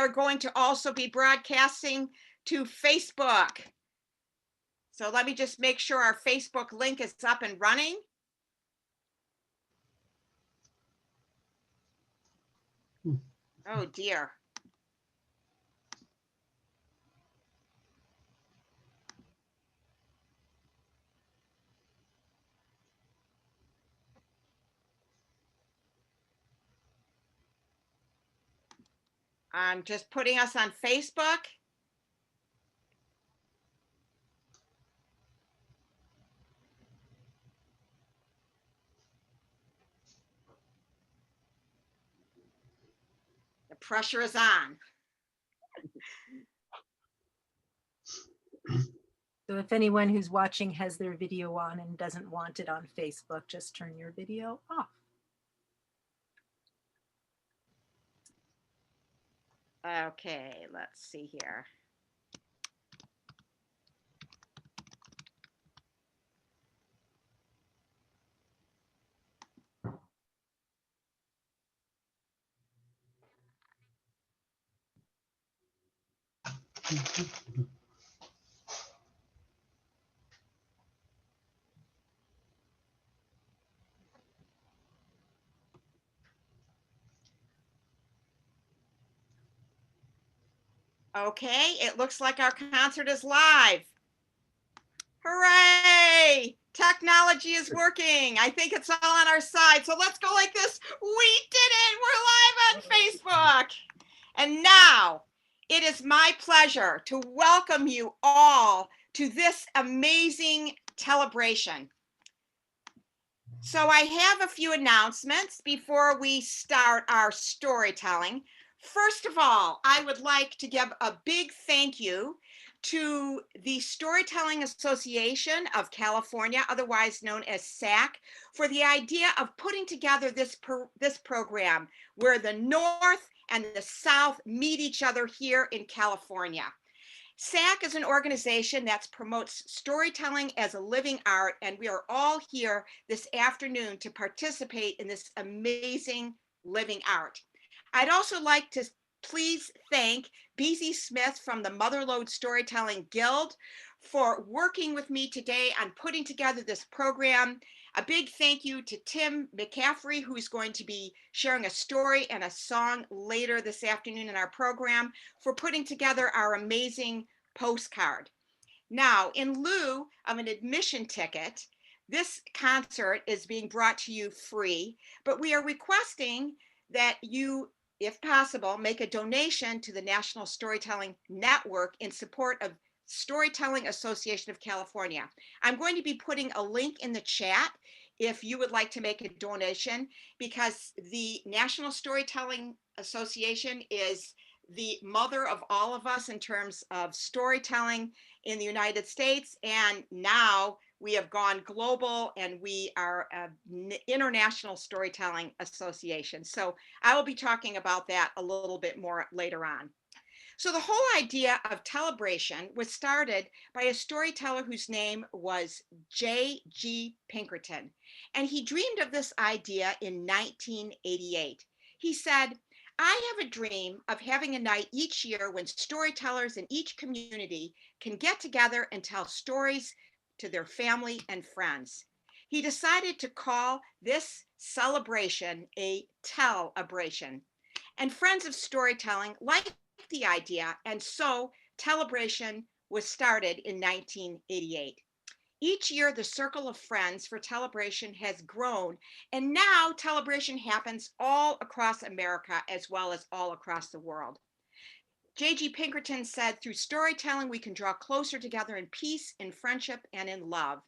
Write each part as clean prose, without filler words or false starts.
are going to also be broadcasting to Facebook. So let me just make sure our Facebook link is up and running. Oh dear. I'm just putting us on Facebook. The pressure is on. So if anyone who's watching has their video on and doesn't want it on Facebook, just turn your video off. Okay, let's see here. Okay, it looks like our concert is live. Hooray! Technology is working. I think it's all on our side. So let's go like this. We did it. We're live on Facebook. And now it is my pleasure to welcome you all to this amazing celebration. So I have a few announcements before we start our storytelling. First of all, I would like to give a big thank you to the Storytelling Association of California, otherwise known as SAC, for the idea of putting together this program where the North and the South meet each other here in California. SAC is an organization that promotes storytelling as a living art, and we are all here this afternoon to participate in this amazing living art. I'd also like to please thank BZ Smith from the Mother Lode Storytelling Guild for working with me today on putting together this program. A big thank you to Tim McCaffrey, who's going to be sharing a story and a song later this afternoon in our program, for putting together our amazing postcard. Now, in lieu of an admission ticket, this concert is being brought to you free, but we are requesting that you, if possible, make a donation to the National Storytelling Network in support of Storytelling Association of California. I'm going to be putting a link in the chat if you would like to make a donation, because the National Storytelling Association is the mother of all of us in terms of storytelling in the United States. And now we have gone global and we are an international storytelling association. So I will be talking about that a little bit more later on. So the whole idea of Tellabration was started by a storyteller whose name was J.G. Pinkerton, and he dreamed of this idea in 1988. He said, "I have a dream of having a night each year when storytellers in each community can get together and tell stories to their family and friends." He decided to call this celebration a Tellabration. And friends of storytelling liked the idea, and so Tellabration was started in 1988. Each year, the circle of friends for Tellabration has grown, and now Tellabration happens all across America as well as all across the world. J.G. Pinkerton said, "Through storytelling, we can draw closer together in peace, in friendship, and in love."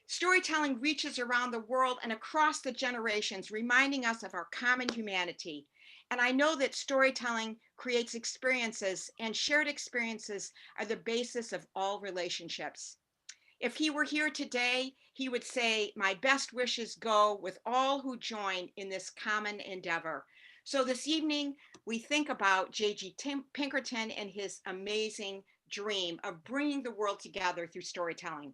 Storytelling reaches around the world and across the generations, reminding us of our common humanity. And I know that storytelling creates experiences, and shared experiences are the basis of all relationships. If he were here today, he would say, "My best wishes go with all who join in this common endeavor." So this evening, we think about J.G. Pinkerton and his amazing dream of bringing the world together through storytelling.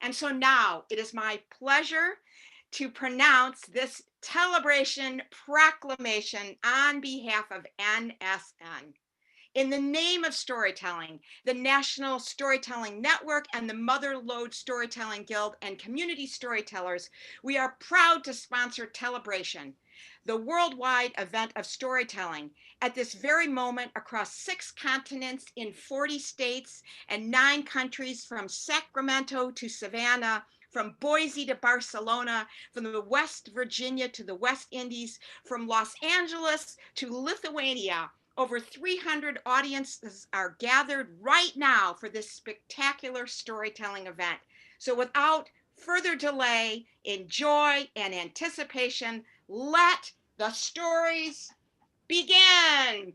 And so now it is my pleasure to pronounce this Tellabration proclamation on behalf of NSN. In the name of storytelling, the National Storytelling Network and the Mother Lode Storytelling Guild and Community Storytellers, we are proud to sponsor TELLABRATION, the worldwide event of storytelling, at this very moment across 6 continents in 40 states and 9 countries, from Sacramento to Savannah, from Boise to Barcelona, from the West Virginia to the West Indies, from Los Angeles to Lithuania. Over 300 audiences are gathered right now for this spectacular storytelling event. So without further delay, in joy and anticipation, let the stories begin.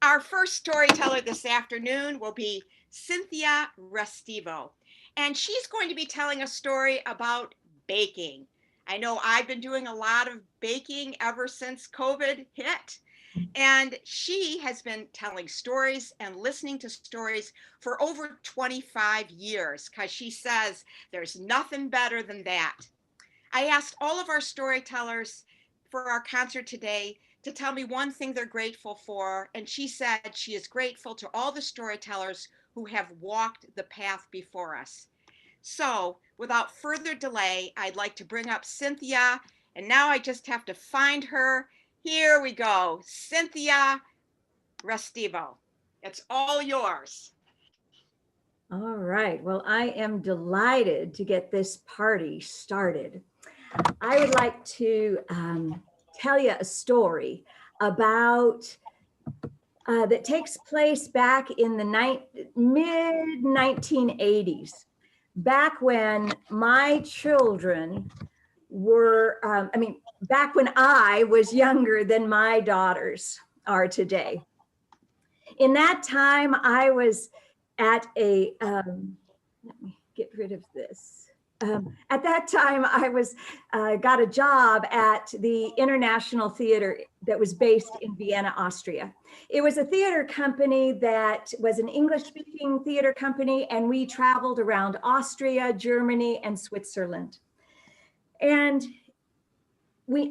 Our first storyteller this afternoon will be Cynthia Restivo, and she's going to be telling a story about baking. I know I've been doing a lot of baking ever since COVID hit, and she has been telling stories and listening to stories for over 25 years because she says there's nothing better than that. I asked all of our storytellers for our concert today to tell me one thing they're grateful for, and she said she is grateful to all the storytellers who have walked the path before us. So, without further delay, I'd like to bring up Cynthia, and now I just have to find her. Here we go, Cynthia Restivo. It's all yours. All right. Well, I am delighted to get this party started. I would like to tell you a story about that takes place back in the mid 1980s, back when my children were, back when I was younger than my daughters are today. In that time, I was at a, let me get rid of this. At that time, I was got a job at the International Theater that was based in Vienna, Austria. It was a theater company that was an English-speaking theater company, and we traveled around Austria, Germany, and Switzerland. And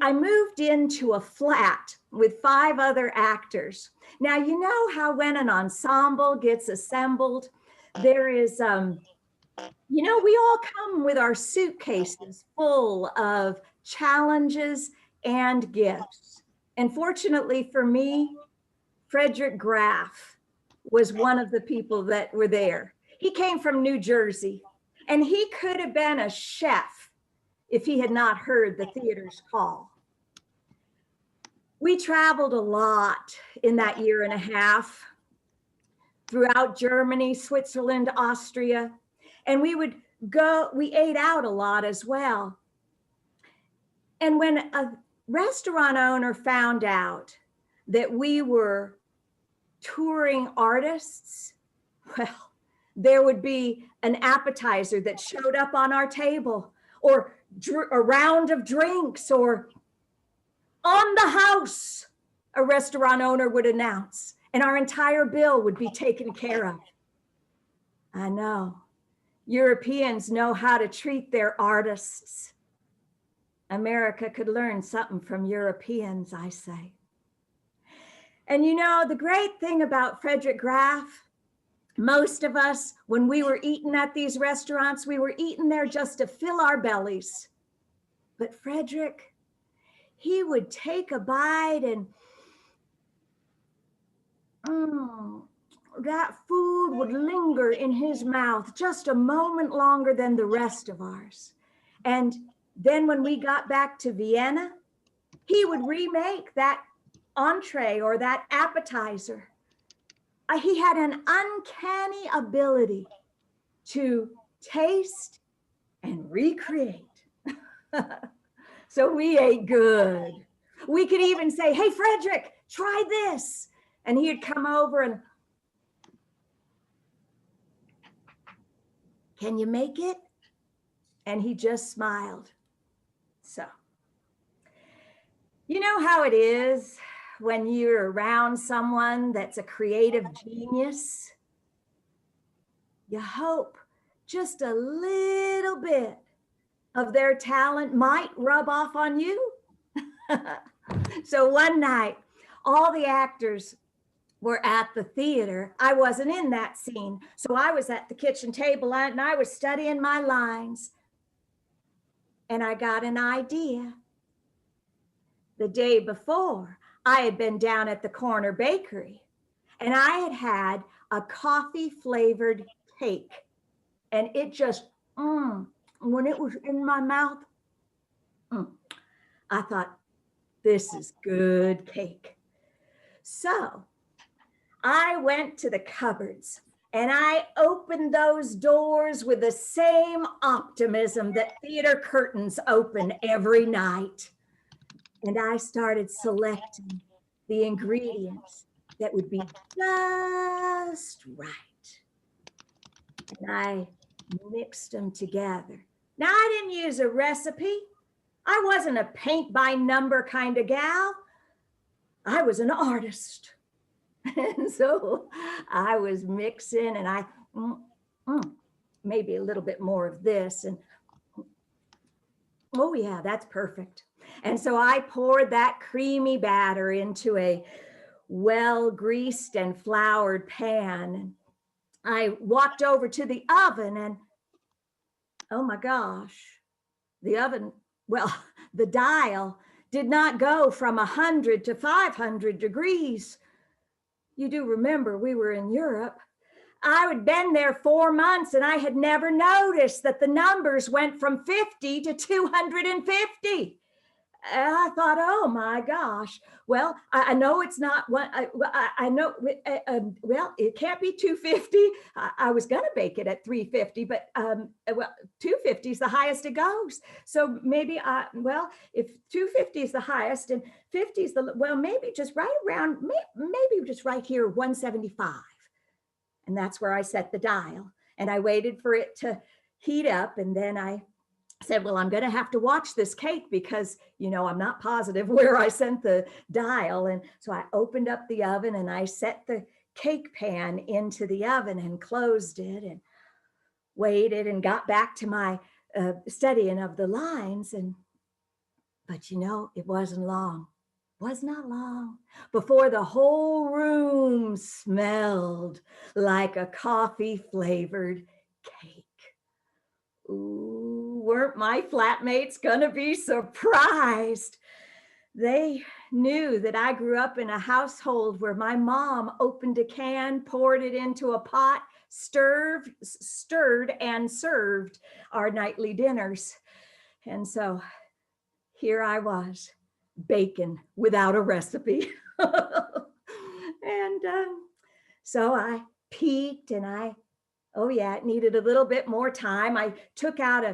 I moved into a flat with 5 other actors. Now, you know how when an ensemble gets assembled, there is, you know, we all come with our suitcases full of challenges and gifts. And fortunately for me, Frederick Graff was one of the people that were there. He came from New Jersey, and he could have been a chef if he had not heard the theater's call. We traveled a lot in that year and a half throughout Germany, Switzerland, Austria, and we ate out a lot as well. And when a restaurant owner found out that we were touring artists, well, there would be an appetizer that showed up on our table, or a round of drinks, or on the house, a restaurant owner would announce, and our entire bill would be taken care of. I know. Europeans know how to treat their artists. America could learn something from Europeans, I say. And you know, the great thing about Frederick Graff, most of us, when we were eating at these restaurants, we were eating there just to fill our bellies. But Frederick, he would take a bite and that food would linger in his mouth just a moment longer than the rest of ours. And then when we got back to Vienna, he would remake that entree or that appetizer. He had an uncanny ability to taste and recreate. So we ate good. We could even say, "Hey, Frederick, try this." And he'd come over and, "Can you make it?" And he just smiled. So, you know how it is when you're around someone that's a creative genius? You hope just a little bit of their talent might rub off on you. So one night, all the actors were at the theater. I wasn't in that scene. So I was at the kitchen table and I was studying my lines. And I got an idea. The day before, I had been down at the corner bakery and I had had a coffee flavored cake. And it just, when it was in my mouth, I thought, this is good cake. So I went to the cupboards and I opened those doors with the same optimism that theater curtains open every night. And I started selecting the ingredients that would be just right. And I mixed them together. Now, I didn't use a recipe. I wasn't a paint by number kind of gal. I was an artist. And so I was mixing and I, maybe a little bit more of this. And oh yeah, that's perfect. And so I poured that creamy batter into a well-greased and floured pan. And I walked over to the oven and, oh my gosh, the oven, well, the dial did not go from 100 to 500 degrees. You do remember we were in Europe. I had been there 4 months and I had never noticed that the numbers went from 50 to 250. And I thought, oh my gosh. Well, I know it's not one. I know. Well, it can't be 250. I was going to bake it at 350, but well, 250 is the highest it goes. So maybe, well, if 250 is the highest and 50 is the, well, maybe just right around, maybe just right here, 175. And that's where I set the dial. And I waited for it to heat up, and then I said, well, I'm going to have to watch this cake because, you know, I'm not positive where I sent the dial. And so I opened up the oven and I set the cake pan into the oven and closed it and waited and got back to my studying of the lines. But you know, it wasn't long. Was not long before the whole room smelled like a coffee flavored cake. Ooh, weren't my flatmates gonna be surprised? They knew that I grew up in a household where my mom opened a can, poured it into a pot, stirred and served our nightly dinners. And so here I was, baking without a recipe. And so I peeked and oh yeah, it needed a little bit more time. I took out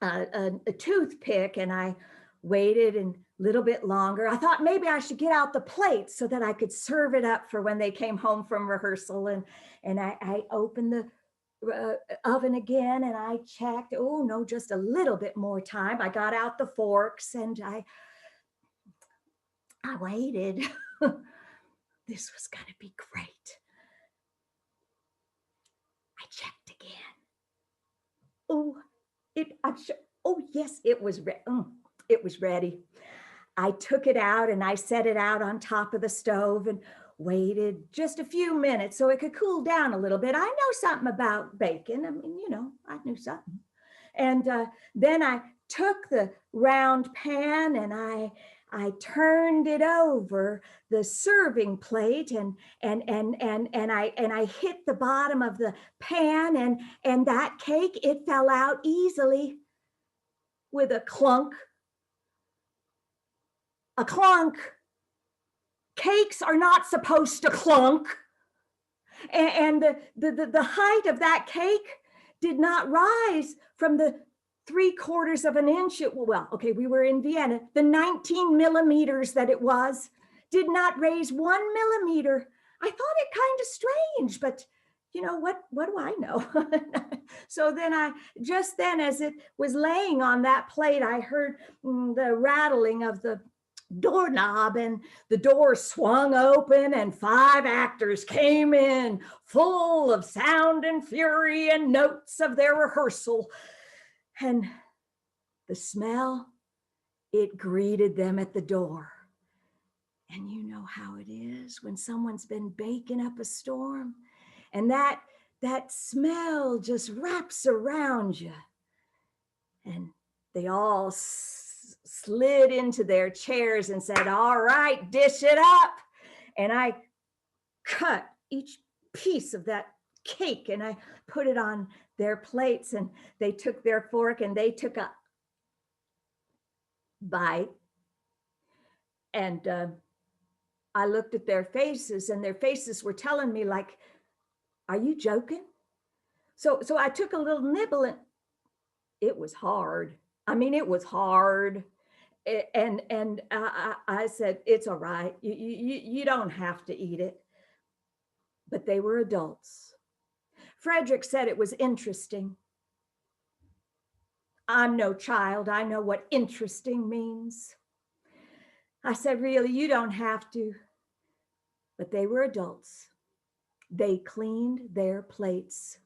a toothpick and I waited a little bit longer. I thought maybe I should get out the plate so that I could serve it up for when they came home from rehearsal. And I opened the oven again and I checked, oh no, just a little bit more time. I got out the forks and I waited. This was going to be great. I checked again. Oh, I'm sure. Oh, yes, it was it was ready. I took it out and I set it out on top of the stove and waited just a few minutes so it could cool down a little bit. I know something about bacon. I mean, you know, I knew something. And then I took the round pan and I turned it over the serving plate and I hit the bottom of the pan and that cake, it fell out easily with a clunk. A clunk. Cakes are not supposed to clunk. And the height of that cake did not rise from the 3/4 of an inch. Well, okay, we were in Vienna. The 19 millimeters that it was did not raise 1 millimeter. I thought it kind of strange, but you know, what do I know? So then just then as it was laying on that plate, I heard the rattling of the doorknob and the door swung open and 5 actors came in full of sound and fury and notes of their rehearsal. And The smell, it greeted them at the door. And you know how it is when someone's been baking up a storm, and that smell just wraps around you. And they all slid into their chairs and said, "All right, dish it up." And I cut each piece of that cake and I put it on their plates, and they took their fork and they took a bite. And I looked at their faces, and their faces were telling me, like, "Are you joking?" So I took a little nibble, and it was hard. I mean, it was hard. And I said, "It's all right. You don't have to eat it." But they were adults. Frederick said it was interesting. I'm no child. I know what interesting means. I said, "Really, you don't have to." But they were adults. They cleaned their plates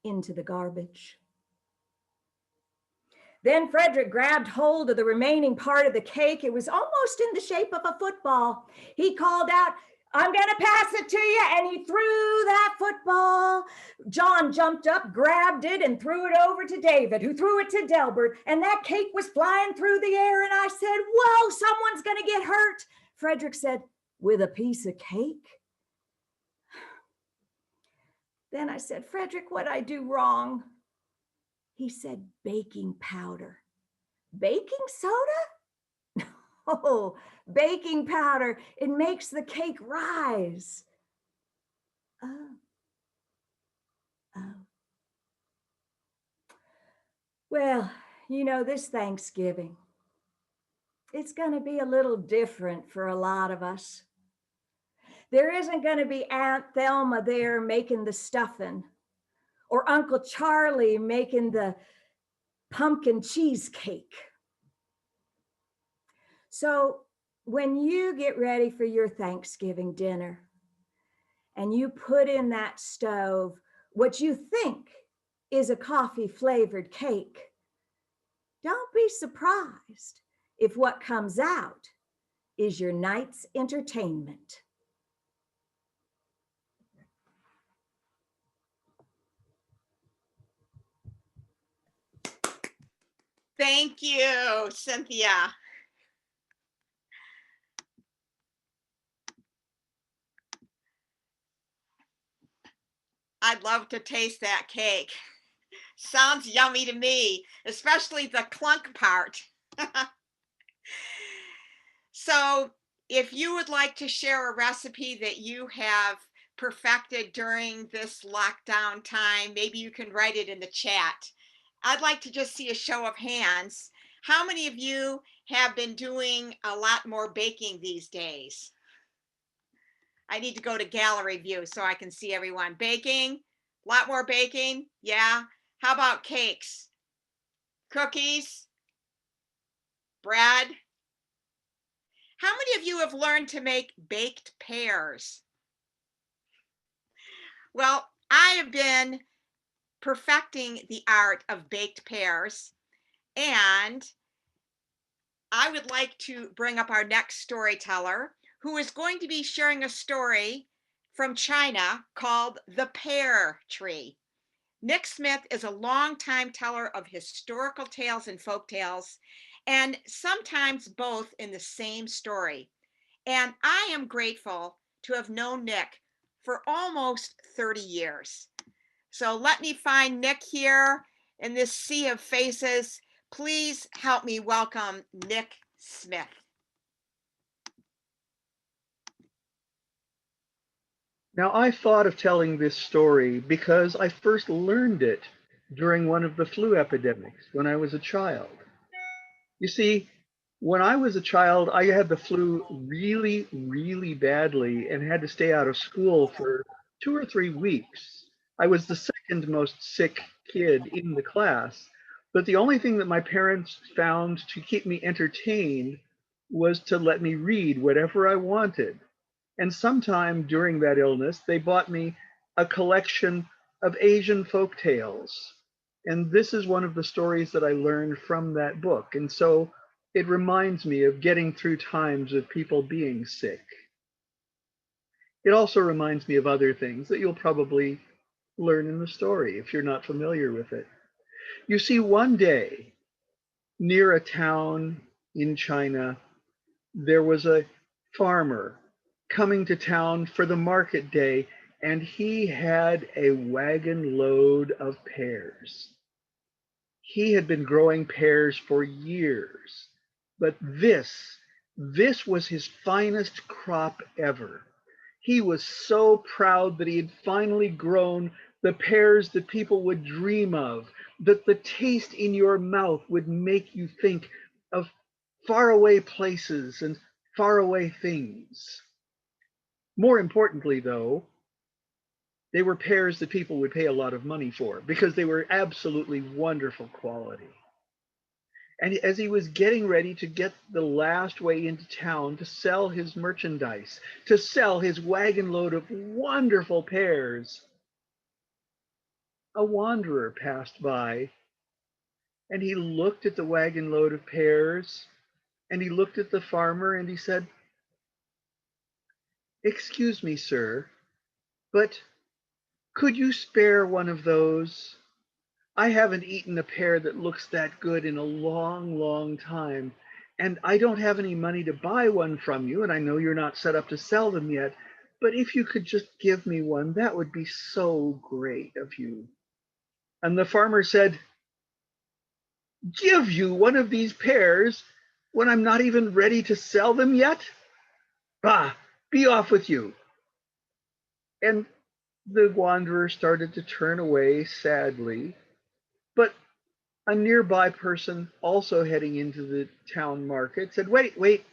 into the garbage. Then Frederick grabbed hold of the remaining part of the cake. It was almost in the shape of a football. He called out, "I'm going to pass it to you." And he threw that football. John jumped up, grabbed it, and threw it over to David, who threw it to Delbert. And that cake was flying through the air. And I said, "Whoa, someone's going to get hurt." Frederick said, "With a piece of cake?" Then I said, "Frederick, what'd I do wrong?" He said, "Baking powder." "Baking soda?" "Oh, baking powder. It makes the cake rise." Oh. Oh. Well, you know, this Thanksgiving, it's going to be a little different for a lot of us. There isn't going to be Aunt Thelma there making the stuffing, or Uncle Charlie making the pumpkin cheesecake. So when you get ready for your Thanksgiving dinner and you put in that stove what you think is a coffee flavored cake, don't be surprised if what comes out is your night's entertainment. Thank you, Cynthia. I'd love to taste that cake. Sounds yummy to me, especially the clunk part. So if you would like to share a recipe that you have perfected during this lockdown time, maybe you can write it in the chat. I'd like to just see a show of hands. How many of you have been doing a lot more baking these days? I need to go to gallery view so I can see everyone. Baking, a lot more baking. Yeah. How about cakes? Cookies? Bread? How many of you have learned to make baked pears? Well, I have been perfecting the art of baked pears, and I would like to bring up our next storyteller, who is going to be sharing a story from China called The Pear Tree. Nick Smith is a longtime teller of historical tales and folk tales, and sometimes both in the same story. And I am grateful to have known Nick for almost 30 years. So let me find Nick here in this sea of faces. Please help me welcome Nick Smith. Now, I thought of telling this story because I first learned it during one of the flu epidemics when I was a child. You see, when I was a child, I had the flu really, really badly and had to stay out of school for 2 or 3 weeks. I was the second most sick kid in the class, but the only thing that my parents found to keep me entertained was to let me read whatever I wanted. And sometime during that illness, they bought me a collection of Asian folk tales. And this is one of the stories that I learned from that book. And so it reminds me of getting through times of people being sick. It also reminds me of other things that you'll probably learn in the story if you're not familiar with it. You see, one day near a town in China, there was a farmer coming to town for the market day, and he had a wagon load of pears. He had been growing pears for years, but this was his finest crop ever. He was so proud that he had finally grown the pears that people would dream of, that the taste in your mouth would make you think of faraway places and faraway things. More importantly, though, they were pears that people would pay a lot of money for because they were absolutely wonderful quality. And as he was getting ready to get the last way into town to sell his merchandise, to sell his wagon load of wonderful pears, a wanderer passed by, and he looked at the wagon load of pears, and he looked at the farmer, and he said, "Excuse me, sir, but could you spare one of those? I haven't eaten a pear that looks that good in a long, long time, and I don't have any money to buy one from you, and I know you're not set up to sell them yet, but if you could just give me one, that would be so great of you." And the farmer said, "Give you one of these pears when I'm not even ready to sell them yet? Bah, be off with you." And the wanderer started to turn away sadly, but a nearby person also heading into the town market said, "Wait, wait,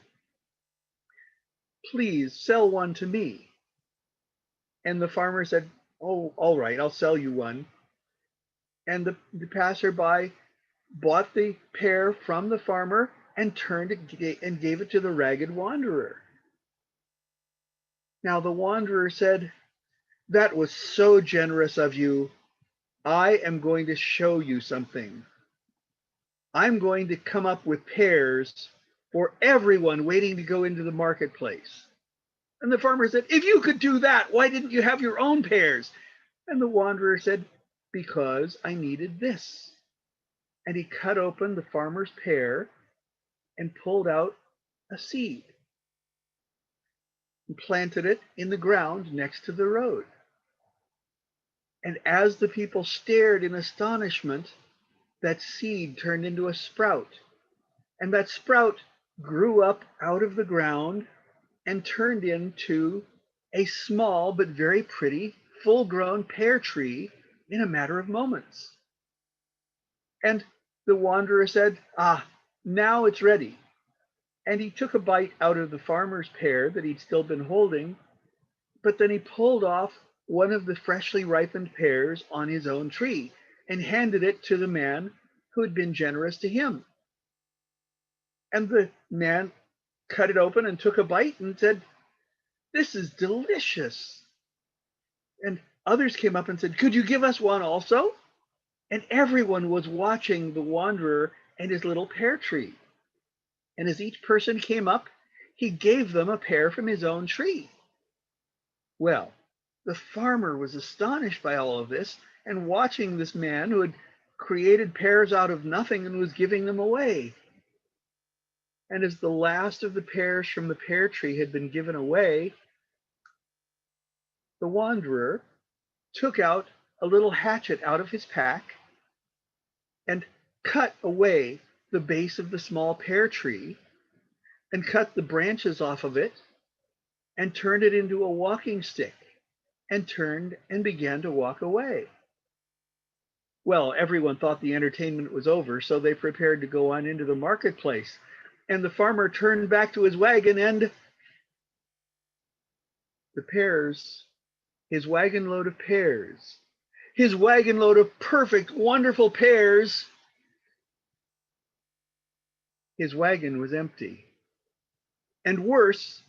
please sell one to me." And the farmer said, "Oh, all right, I'll sell you one." And the passerby bought the pear from the farmer and turned it and gave it to the ragged wanderer. Now the wanderer said, "That was so generous of you. I am going to show you something. I'm going to come up with pears for everyone waiting to go into the marketplace." And the farmer said, "If you could do that, why didn't you have your own pears?" And the wanderer said, "Because I needed this." And he cut open the farmer's pear and pulled out a seed and planted it in the ground next to the road. And as the people stared in astonishment, that seed turned into a sprout. And that sprout grew up out of the ground and turned into a small but very pretty full-grown pear tree in a matter of moments. And the wanderer said, "Ah, now it's ready." And he took a bite out of the farmer's pear that he'd still been holding, but then he pulled off one of the freshly ripened pears on his own tree and handed it to the man who had been generous to him. And the man cut it open and took a bite and said, "This is delicious." And others came up and said, "Could you give us one also?" And everyone was watching the wanderer and his little pear tree. And as each person came up, he gave them a pear from his own tree. Well, the farmer was astonished by all of this and watching this man who had created pears out of nothing and was giving them away. And as the last of the pears from the pear tree had been given away, the wanderer took out a little hatchet out of his pack and cut away the base of the small pear tree and cut the branches off of it and turned it into a walking stick and turned and began to walk away. Well, everyone thought the entertainment was over, so they prepared to go on into the marketplace. And the farmer turned back to his wagon, and the pears, his wagon load of pears, his wagon load of perfect, wonderful pears, his wagon was empty. And worse,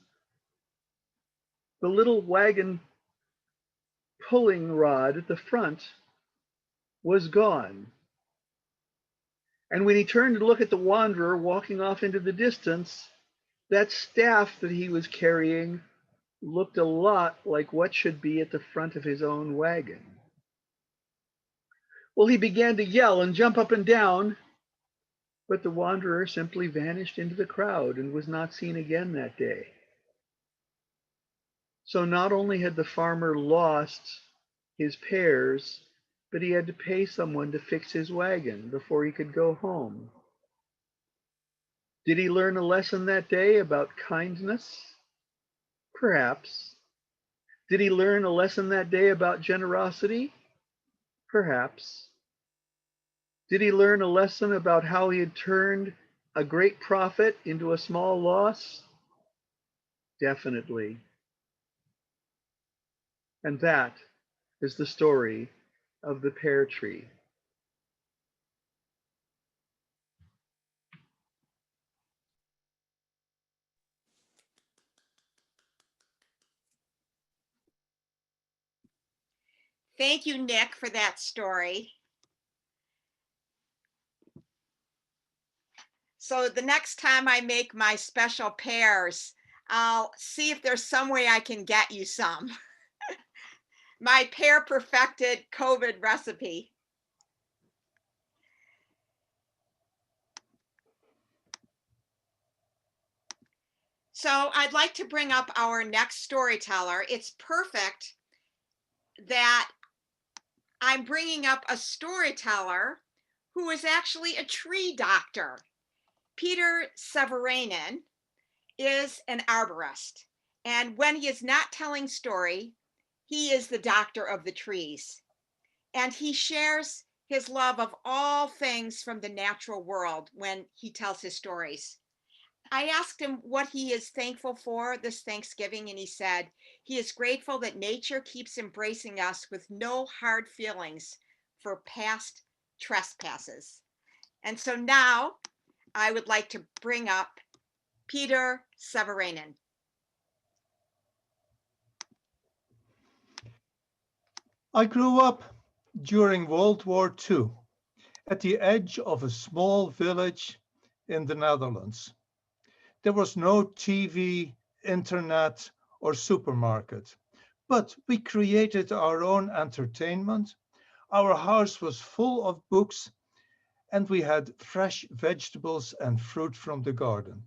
the little wagon pulling rod at the front was gone. And when he turned to look at the wanderer walking off into the distance, that staff that he was carrying looked a lot like what should be at the front of his own wagon. Well, he began to yell and jump up and down, but the wanderer simply vanished into the crowd and was not seen again that day. So not only had the farmer lost his pears, but he had to pay someone to fix his wagon before he could go home. Did he learn a lesson that day about kindness? Perhaps. Did he learn a lesson that day about generosity? Perhaps. Did he learn a lesson about how he had turned a great profit into a small loss? Definitely. And that is the story of the pear tree. Thank you, Nick, for that story. So the next time I make my special pears, I'll see if there's some way I can get you some. My pear perfected COVID recipe. So I'd like to bring up our next storyteller. It's perfect that I'm bringing up a storyteller who is actually a tree doctor. Peter Severainen is an arborist, and when he is not telling story, he is the doctor of the trees, and he shares his love of all things from the natural world when he tells his stories. I asked him what he is thankful for this Thanksgiving, and he said he is grateful that nature keeps embracing us with no hard feelings for past trespasses. And so now I would like to bring up Peter Severainen. I grew up during World War II at the edge of a small village in the Netherlands. There was no TV, internet, or supermarket, but we created our own entertainment. Our house was full of books, and we had fresh vegetables and fruit from the garden.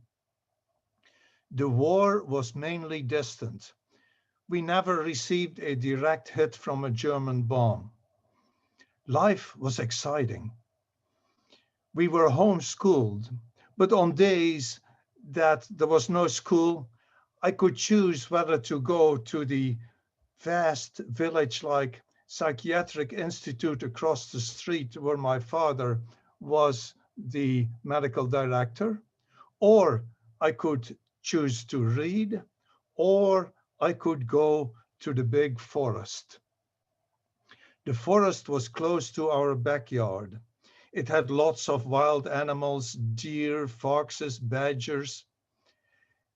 The war was mainly distant. We never received a direct hit from a German bomb. Life was exciting. We were homeschooled, but on days that there was no school, I could choose whether to go to the vast village-like psychiatric institute across the street where my father was the medical director, or I could choose to read, or I could go to the big forest. The forest was close to our backyard. It had lots of wild animals, deer, foxes, badgers.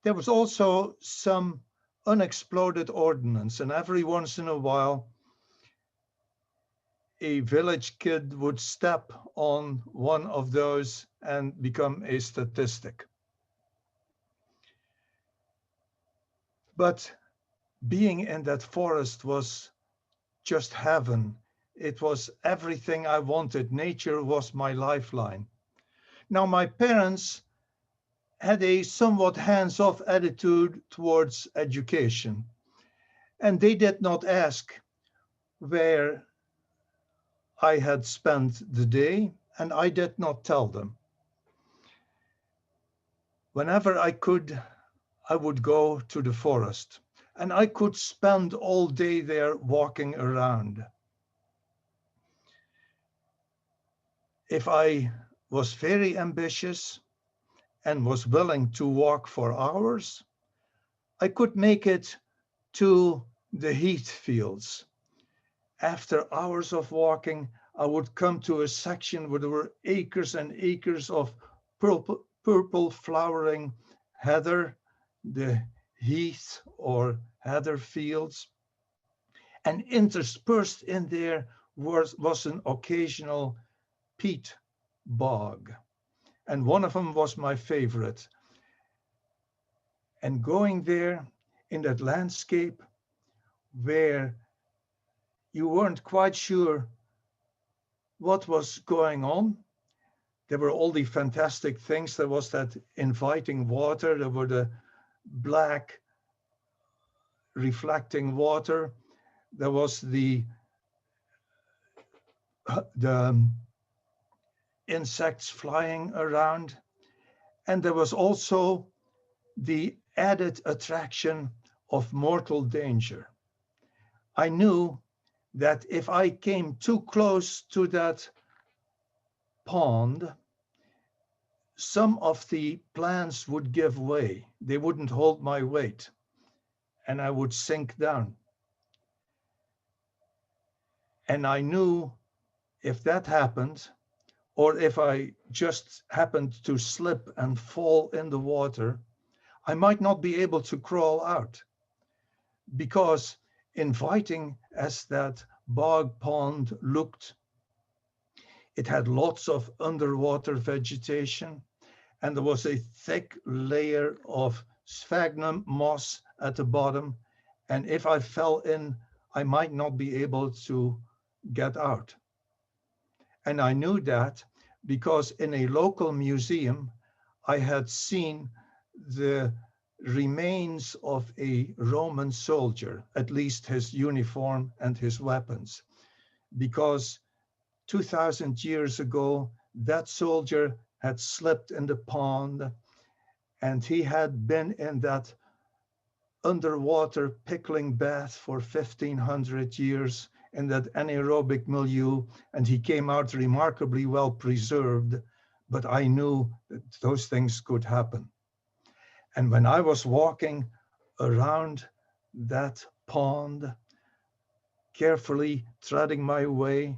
There was also some unexploded ordnance, and every once in a while, a village kid would step on one of those and become a statistic. But being in that forest was just heaven. It was everything I wanted. Nature was my lifeline. Now, my parents had a somewhat hands-off attitude towards education, and they did not ask where I had spent the day, and I did not tell them. Whenever I could, I would go to the forest, and I could spend all day there walking around. If I was very ambitious and was willing to walk for hours, I could make it to the heath fields. After hours of walking, I would come to a section where there were acres and acres of purple flowering heather, the heath or heather fields. And interspersed in there was an occasional peat bog. And one of them was my favorite. And going there in that landscape where you weren't quite sure what was going on. There were all the fantastic things. There was that inviting water. There were the black reflecting water. There was the insects flying around. And there was also the added attraction of mortal danger. I knew that if I came too close to that pond, some of the plants would give way. They wouldn't hold my weight, and I would sink down. And I knew if that happened, or if I just happened to slip and fall in the water, I might not be able to crawl out. Because inviting as that bog pond looked, it had lots of underwater vegetation, and there was a thick layer of sphagnum moss at the bottom. And if I fell in, I might not be able to get out. And I knew that because in a local museum, I had seen the remains of a Roman soldier, at least his uniform and his weapons, because 2000 years ago, that soldier had slipped in the pond, and he had been in that underwater pickling bath for 1500 years in that anaerobic milieu, and he came out remarkably well preserved, but I knew that those things could happen. And when I was walking around that pond, carefully treading my way,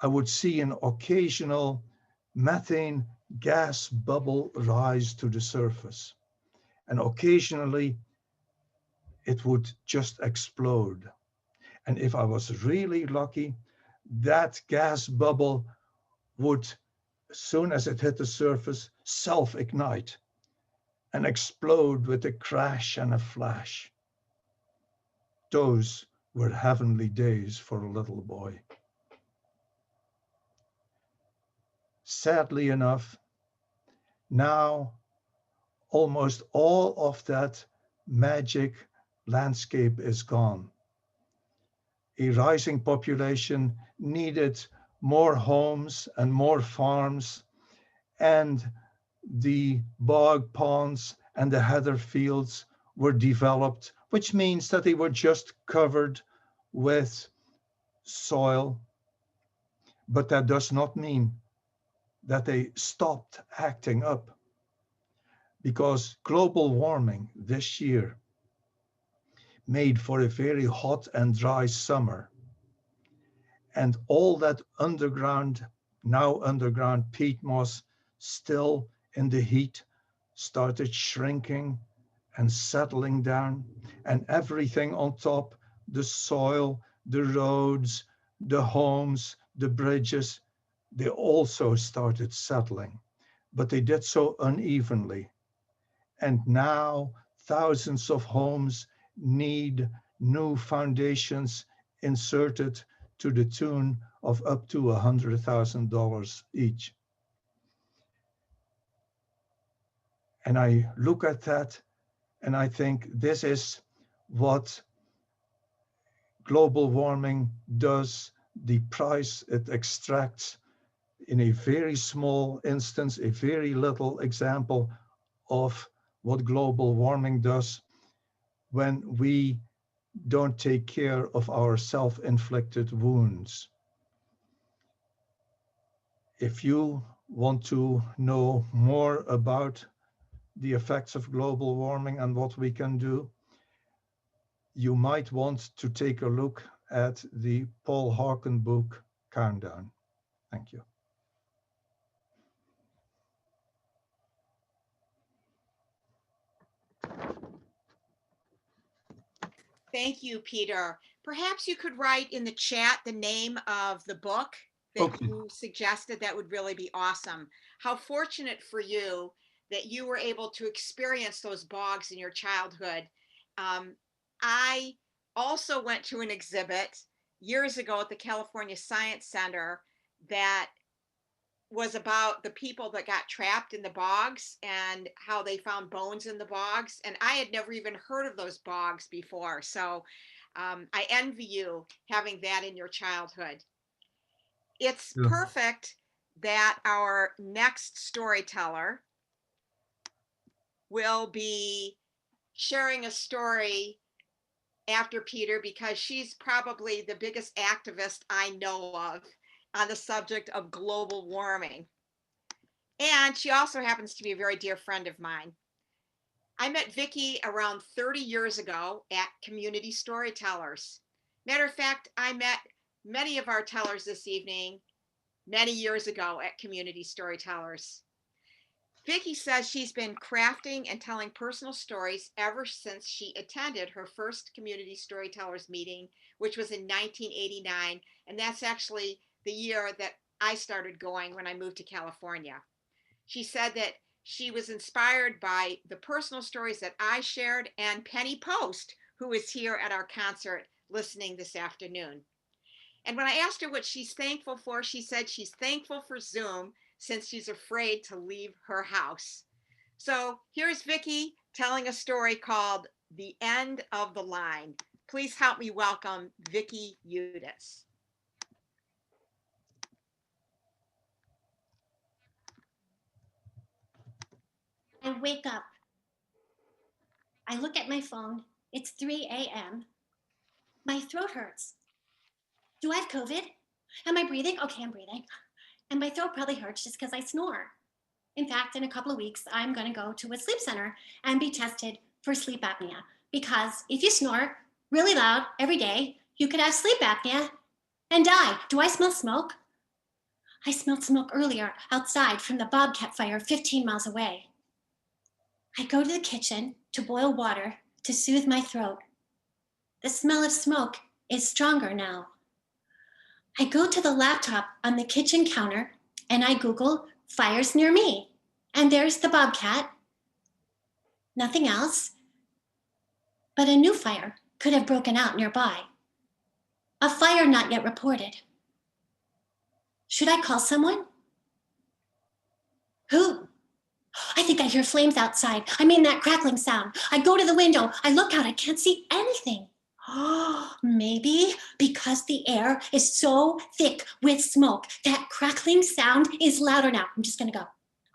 I would see an occasional methane gas bubble rise to the surface. And occasionally it would just explode. And if I was really lucky, that gas bubble would, as soon as it hit the surface, self-ignite and explode with a crash and a flash. Those were heavenly days for a little boy. Sadly enough, now almost all of that magic landscape is gone. A rising population needed more homes and more farms, and the bog ponds and the heather fields were developed, which means that they were just covered with soil. But that does not mean that they stopped acting up, because global warming this year made for a very hot and dry summer. And all that underground, now underground peat moss still in the heat started shrinking and settling down, and everything on top, the soil, the roads, the homes, the bridges, they also started settling, but they did so unevenly. And now thousands of homes need new foundations inserted to the tune of up to $100,000 each. And I look at that and I think this is what global warming does, the price it extracts in a very small instance, a very little example of what global warming does when we don't take care of our self-inflicted wounds. If you want to know more about the effects of global warming and what we can do, you might want to take a look at the Paul Hawken book, Countdown. Thank you. Thank you, Peter. Perhaps you could write in the chat the name of the book that Okay. you suggested, that would really be awesome. How fortunate for you that you were able to experience those bogs in your childhood. I also went to an exhibit years ago at the California Science Center that was about the people that got trapped in the bogs and how they found bones in the bogs. And I had never even heard of those bogs before. So I envy you having that in your childhood. It's Yeah. perfect that our next storyteller will be sharing a story after Peter, because she's probably the biggest activist I know of on the subject of global warming. And she also happens to be a very dear friend of mine. I met Vicki around 30 years ago at Community Storytellers. Matter of fact, I met many of our tellers this evening many years ago at Community Storytellers. Vicki says she's been crafting and telling personal stories ever since she attended her first Community Storytellers meeting, which was in 1989. And that's actually the year that I started going when I moved to California. She said that she was inspired by the personal stories that I shared and Penny Post, who is here at our concert listening this afternoon. And when I asked her what she's thankful for, she said she's thankful for Zoom since she's afraid to leave her house. So here's Vicki telling a story called The End of the Line. Please help me welcome Vicki Udis. I wake up. I look at my phone. It's 3 a.m. My throat hurts. Do I have COVID? Am I breathing? Okay, I'm breathing. And my throat probably hurts just because I snore. In fact, in a couple of weeks, I'm going to go to a sleep center and be tested for sleep apnea. Because if you snore really loud every day, you could have sleep apnea and die. Do I smell smoke? I smelled smoke earlier outside from the bobcat fire 15 miles away. I go to the kitchen to boil water to soothe my throat. The smell of smoke is stronger now. I go to the laptop on the kitchen counter and I Google fires near me. And there's the bobcat. Nothing else. But a new fire could have broken out nearby. A fire not yet reported. Should I call someone? Who? I think I hear flames outside. I mean that crackling sound. I go to the window. I look out. I can't see anything. Oh, maybe because the air is so thick with smoke, that crackling sound is louder now. I'm just going to go.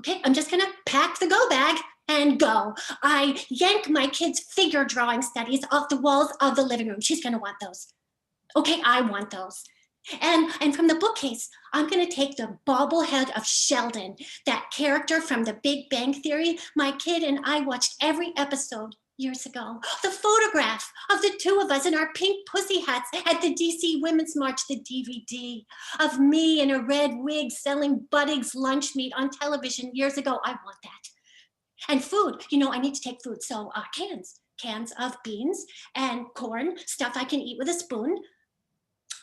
Okay, I'm just going to pack the go bag and go. I yank my kid's figure drawing studies off the walls of the living room. She's going to want those. Okay, I want those. And from the bookcase, I'm going to take the bobblehead of Sheldon, that character from The Big Bang Theory. My kid and I watched every episode years ago. The photograph of the two of us in our pink pussy hats at the DC Women's March, the DVD of me in a red wig selling Budding's lunch meat on television years ago. I want that. And food, you know, I need to take food. So cans of beans and corn, stuff I can eat with a spoon.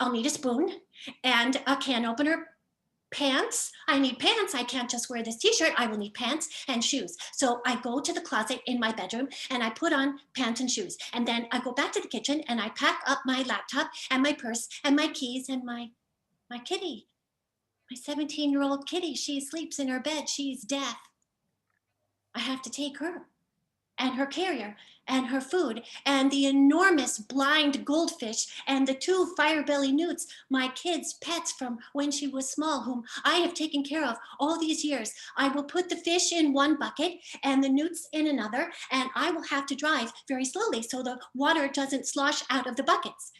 I'll need a spoon and a can opener. Pants, I need pants. I can't just wear this t-shirt. I will need pants and shoes. So I go to the closet in my bedroom and I put on pants and shoes. And then I go back to the kitchen and I pack up my laptop and my purse and my keys and my kitty. My 17-year-old kitty, she sleeps in her bed. She's deaf. I have to take her and her carrier and her food and the enormous blind goldfish and the 2 fire-belly newts, my kid's pets from when she was small, whom I have taken care of all these years. I will put the fish in one bucket and the newts in another, and I will have to drive very slowly so the water doesn't slosh out of the buckets.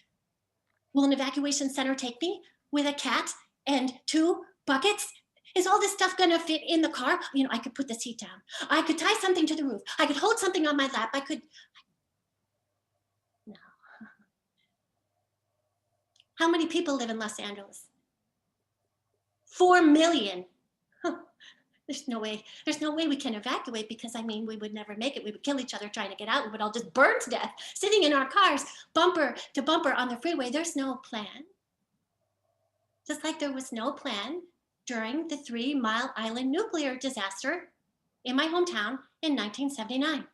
Will an evacuation center take me with a cat and 2 buckets? Is all this stuff gonna fit in the car? You know, I could put the seat down. I could tie something to the roof. I could hold something on my lap. No. How many people live in Los Angeles? 4 million. There's no way we can evacuate because, I mean, we would never make it. We would kill each other trying to get out. We would all just burn to death, sitting in our cars, bumper to bumper on the freeway. There's no plan. Just like there was no plan during the 3 Mile Island nuclear disaster in my hometown in 1979.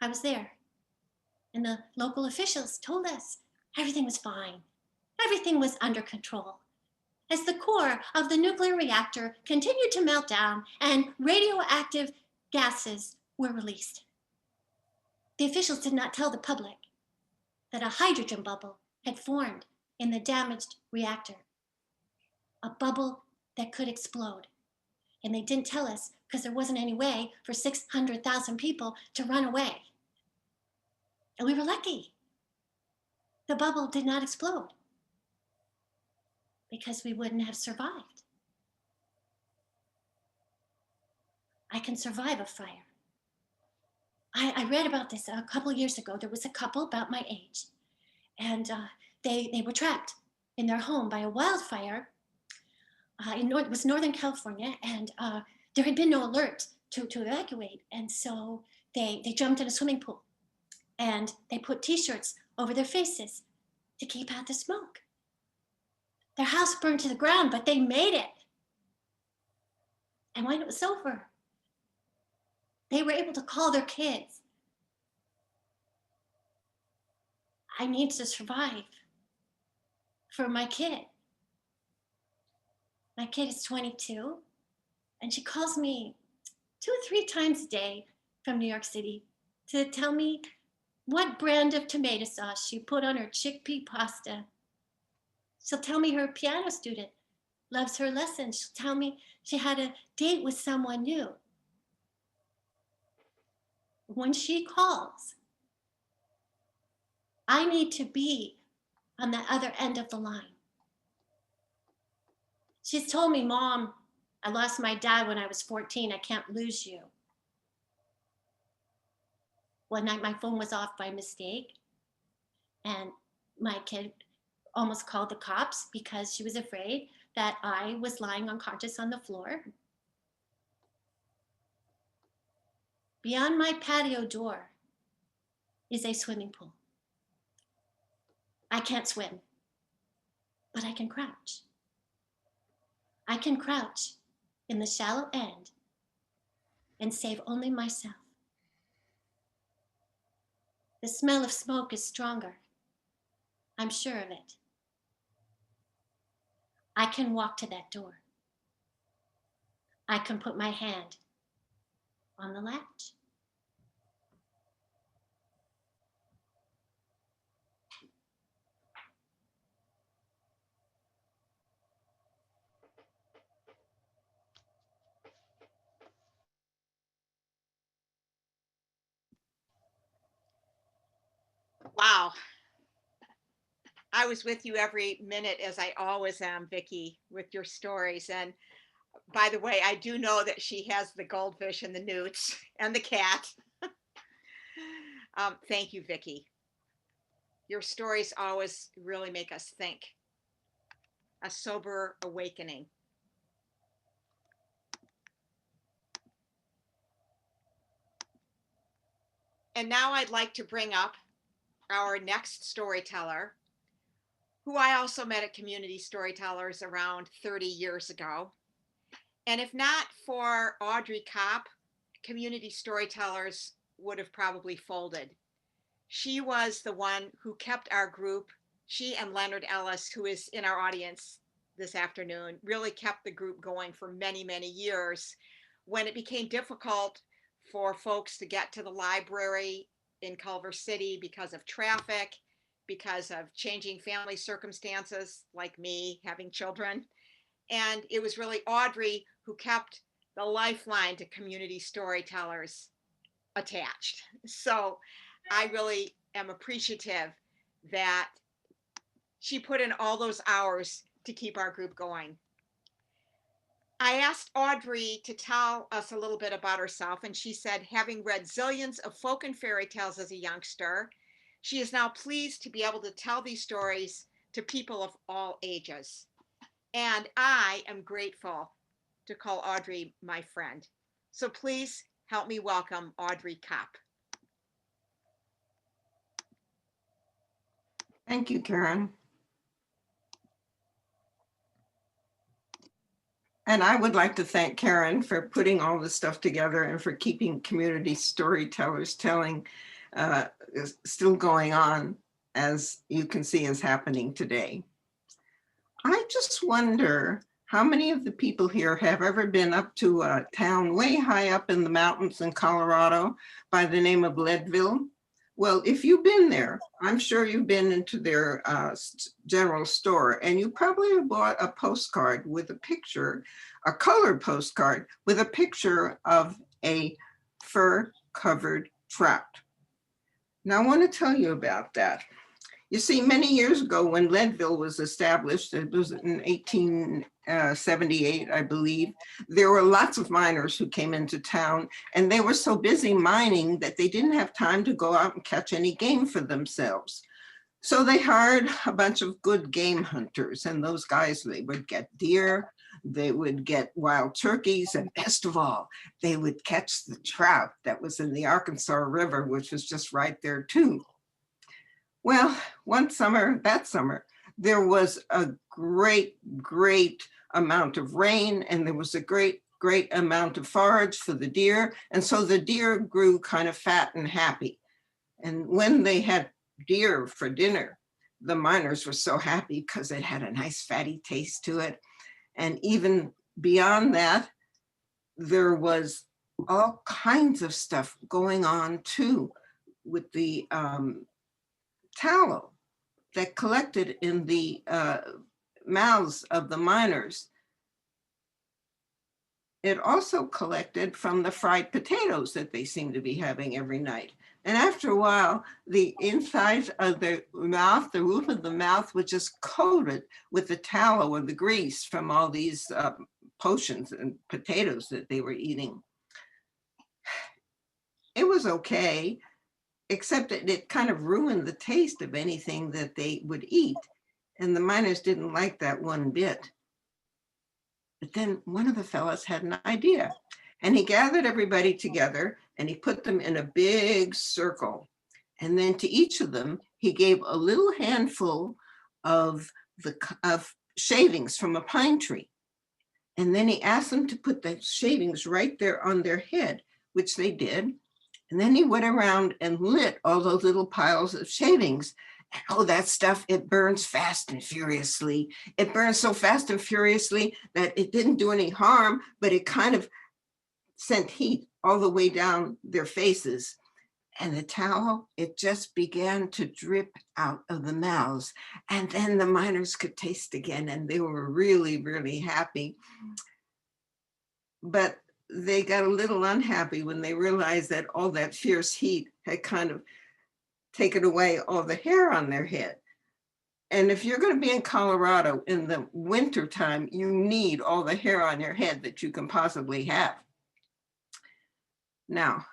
I was there, and the local officials told us everything was fine. Everything was under control. As the core of the nuclear reactor continued to melt down and radioactive gases were released. The officials did not tell the public that a hydrogen bubble had formed in the damaged reactor, a bubble that could explode. And they didn't tell us because there wasn't any way for 600,000 people to run away. And we were lucky. The bubble did not explode because we wouldn't have survived. I can survive a fire. I read about this a couple years ago. There was a couple about my age, and they were trapped in their home by a wildfire. It was Northern California, and there had been no alert to evacuate. And so they jumped in a swimming pool, and they put t-shirts over their faces to keep out the smoke. Their house burned to the ground, but they made it. And when it was over, they were able to call their kids. I need to survive for my kid. My kid is 22, and she calls me 2 or 3 times a day from New York City to tell me what brand of tomato sauce she put on her chickpea pasta. She'll tell me her piano student loves her lessons. She'll tell me she had a date with someone new. When she calls, I need to be on the other end of the line. She's told me, Mom, I lost my dad when I was 14. I can't lose you. One night my phone was off by mistake, and my kid almost called the cops because she was afraid that I was lying unconscious on the floor. Beyond my patio door is a swimming pool. I can't swim, but I can crouch. I can crouch in the shallow end and save only myself. The smell of smoke is stronger. I'm sure of it. I can walk to that door. I can put my hand on the latch. Wow. I was with you every minute, as I always am, Vicki, with your stories. And by the way, I do know that she has the goldfish and the newts and the cat. Thank you, Vicki. Your stories always really make us think. A sober awakening. And now I'd like to bring up our next storyteller, who I also met at Community Storytellers around 30 years ago. And if not for Audrey Kopp, Community Storytellers would have probably folded. She was the one who kept our group, she and Leonard Ellis, who is in our audience this afternoon, really kept the group going for many, many years. When it became difficult for folks to get to the library in Culver City because of traffic, because of changing family circumstances, like me having children. And it was really Audrey who kept the lifeline to Community Storytellers attached. So I really am appreciative that she put in all those hours to keep our group going. I asked Audrey to tell us a little bit about herself, and she said, having read zillions of folk and fairy tales as a youngster, she is now pleased to be able to tell these stories to people of all ages. And I am grateful to call Audrey my friend. So please help me welcome Audrey Kopp. Thank you, Karen. And I would like to thank Karen for putting all this stuff together and for keeping community storytellers telling still going on, as you can see is happening today. I just wonder how many of the people here have ever been up to a town way high up in the mountains in Colorado by the name of Leadville? Well, if you've been there, I'm sure you've been into their general store, and you probably have bought a postcard with a picture, a colored postcard with a picture of a fur-covered trout. Now I want to tell you about that. You see, many years ago when Leadville was established, it was in 1878, I believe, there were lots of miners who came into town, and they were so busy mining that they didn't have time to go out and catch any game for themselves. So they hired a bunch of good game hunters, and those guys, they would get deer, they would get wild turkeys, and best of all, they would catch the trout that was in the Arkansas River, which was just right there too. Well, that summer, there was a great amount of rain, and there was a great amount of forage for the deer. And so the deer grew kind of fat and happy. And when they had deer for dinner, the miners were so happy because it had a nice fatty taste to it. And even beyond that, there was all kinds of stuff going on too with the tallow that collected in the mouths of the miners. It also collected from the fried potatoes that they seemed to be having every night. And after a while, the inside of the mouth, the roof of the mouth, was just coated with the tallow or the grease from all these potions and potatoes that they were eating. It was okay, except that it kind of ruined the taste of anything that they would eat. And the miners didn't like that one bit. But then one of the fellas had an idea, and he gathered everybody together and he put them in a big circle. And then to each of them, he gave a little handful of shavings from a pine tree. And then he asked them to put the shavings right there on their head, which they did. And then he went around and lit all those little piles of shavings. And oh, that stuff, it burns fast and furiously. It burns so fast and furiously that it didn't do any harm, but it kind of sent heat all the way down their faces. And the tallow, it just began to drip out of the mouths. And then the miners could taste again, and they were really happy. But they got a little unhappy when they realized that all that fierce heat had kind of taken away all the hair on their head. And if you're going to be in Colorado in the winter time, you need all the hair on your head that you can possibly have. Now,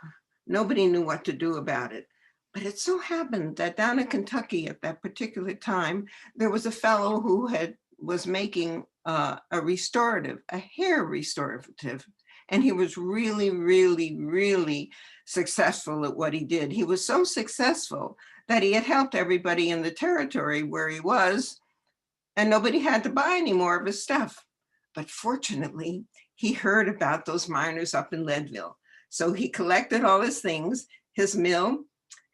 nobody knew what to do about it, but it so happened that down in Kentucky at that particular time, there was a fellow who was making a hair restorative. And he was really successful at what he did. He was so successful that he had helped everybody in the territory where he was, and nobody had to buy any more of his stuff. But fortunately, he heard about those miners up in Leadville. So he collected all his things, his mill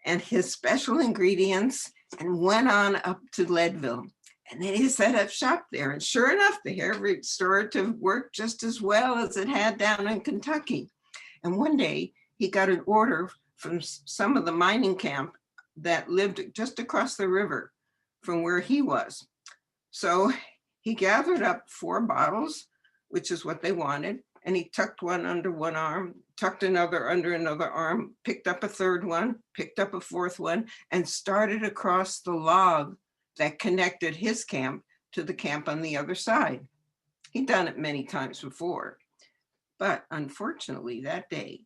and his special ingredients, and went on up to Leadville. And then he set up shop there. And sure enough, the hair restorative worked just as well as it had down in Kentucky. And one day he got an order from some of the mining camp that lived just across the river from where he was. So he gathered up 4 bottles, which is what they wanted. And he tucked one under one arm, tucked another under another arm, picked up a 3rd one, picked up a 4th one, and started across the log that connected his camp to the camp on the other side. He'd done it many times before, but unfortunately that day,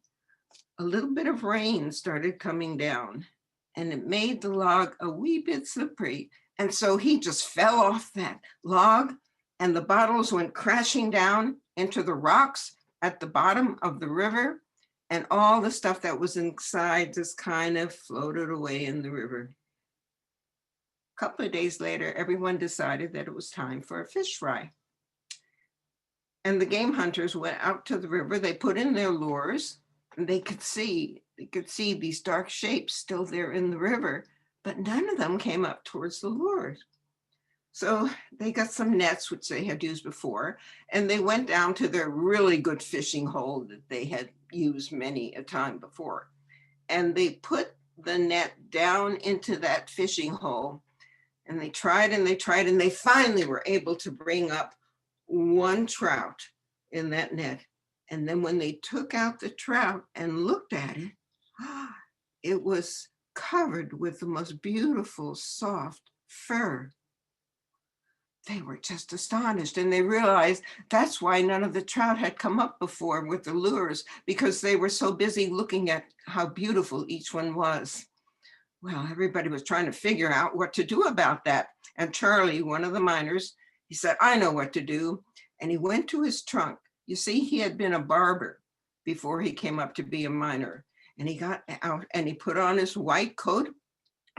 a little bit of rain started coming down, and it made the log a wee bit slippery. And so he just fell off that log, and the bottles went crashing down into the rocks at the bottom of the river, and all the stuff that was inside just kind of floated away in the river. A couple of days later, everyone decided that it was time for a fish fry. And the game hunters went out to the river. They put in their lures, and they could see these dark shapes still there in the river, but none of them came up towards the lures. So they got some nets, which they had used before, and they went down to their really good fishing hole that they had used many a time before. And they put the net down into that fishing hole, and they tried and they tried, and they finally were able to bring up one trout in that net. And then when they took out the trout and looked at it, it was covered with the most beautiful, soft fur. They were just astonished, and they realized that's why none of the trout had come up before with the lures, because they were so busy looking at how beautiful each one was. Well, everybody was trying to figure out what to do about that. And Charlie, one of the miners, he said, I know what to do. And he went to his trunk. You see, he had been a barber before he came up to be a miner. And he got out and he put on his white coat,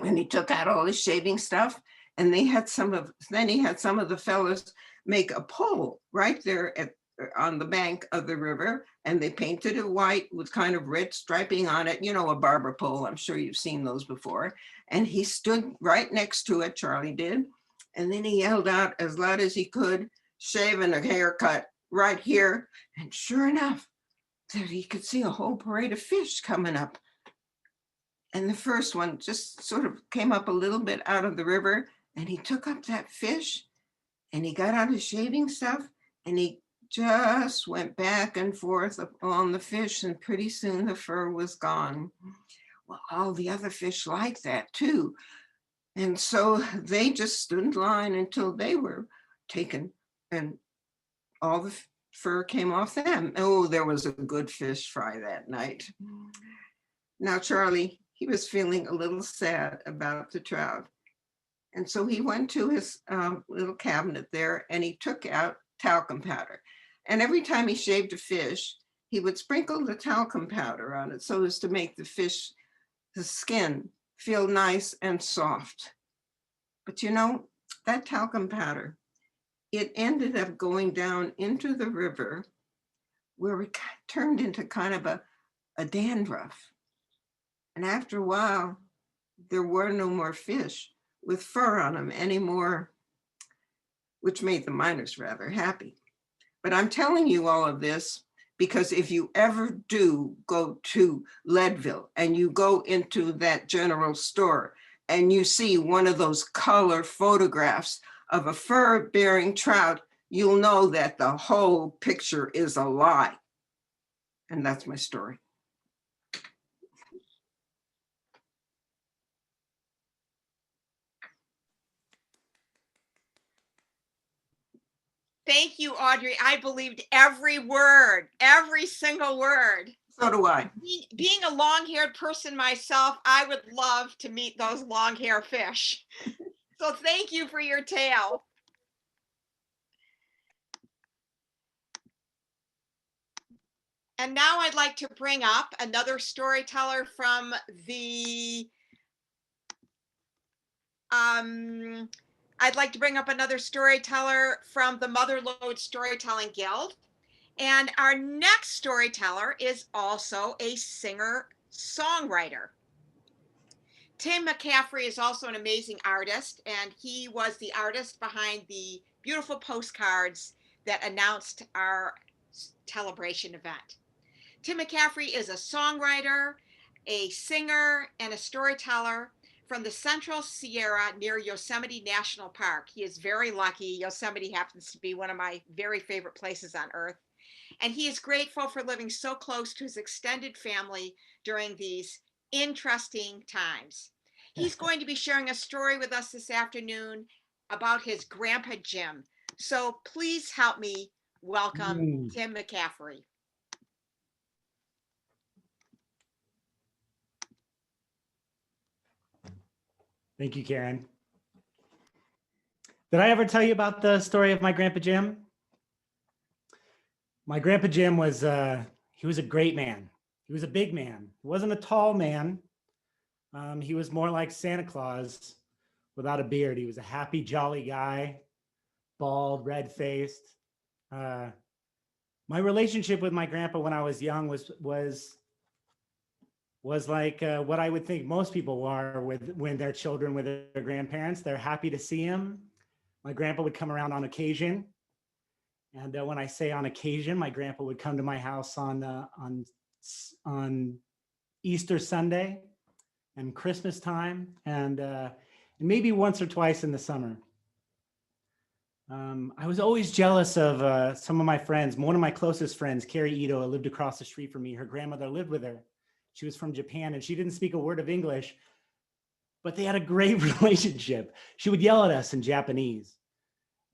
and he took out all his shaving stuff. And then he had some of the fellows make a pole right there on the bank of the river, and they painted it white with kind of red striping on it, you know, a barber pole. I'm sure you've seen those before. And he stood right next to it, Charlie did. And then he yelled out as loud as he could, shave and a haircut right here. And sure enough, there he could see a whole parade of fish coming up. And the first one just sort of came up a little bit out of the river, and he took up that fish, and he got out his shaving stuff, and he just went back and forth on the fish, and pretty soon the fur was gone. Well, all the other fish liked that too. And so they just stood in line until they were taken, and all the fur came off them. Oh, there was a good fish fry that night. Now, Charlie, he was feeling a little sad about the trout. And so he went to his little cabinet there, and he took out talcum powder. And every time he shaved a fish, he would sprinkle the talcum powder on it so as to make the skin feel nice and soft. But you know, that talcum powder, it ended up going down into the river, where it turned into kind of a dandruff. And after a while, there were no more fish with fur on them anymore, which made the miners rather happy. But I'm telling you all of this because if you ever do go to Leadville and you go into that general store and you see one of those color photographs of a fur-bearing trout, you'll know that the whole picture is a lie. And that's my story. Thank you, Audrey. I believed every word, every single word. So do I. Being a long-haired person myself, I would love to meet those long-haired fish. So thank you for your tale. And now I'd like to bring up another storyteller from the Mother Lode Storytelling Guild. And our next storyteller is also a singer-songwriter. Tim McCaffrey is also an amazing artist, and he was the artist behind the beautiful postcards that announced our TELLABRATION event. Tim McCaffrey is a songwriter, a singer, and a storyteller from the Central Sierra near Yosemite National Park. He is very lucky. Yosemite happens to be one of my very favorite places on earth. And he is grateful for living so close to his extended family during these interesting times. He's going to be sharing a story with us this afternoon about his Grandpa Jim. So please help me welcome Tim McCaffrey. Thank you, Karen. Did I ever tell you about the story of my Grandpa Jim? My Grandpa Jim was, he was a great man. He was a big man. He wasn't a tall man. He was more like Santa Claus without a beard. He was a happy, jolly guy, bald, red-faced. My relationship with my grandpa when I was young was like what I would think most people are with when they're children with their grandparents. They're happy to see him. My grandpa would come around on occasion. And when I say on occasion, my grandpa would come to my house on Easter Sunday and Christmas time, and maybe once or twice in the summer. I was always jealous of some of my friends. One of my closest friends, Carrie Ito, lived across the street from me. Her grandmother lived with her. She was from Japan and she didn't speak a word of English, but they had a great relationship. She would yell at us in Japanese.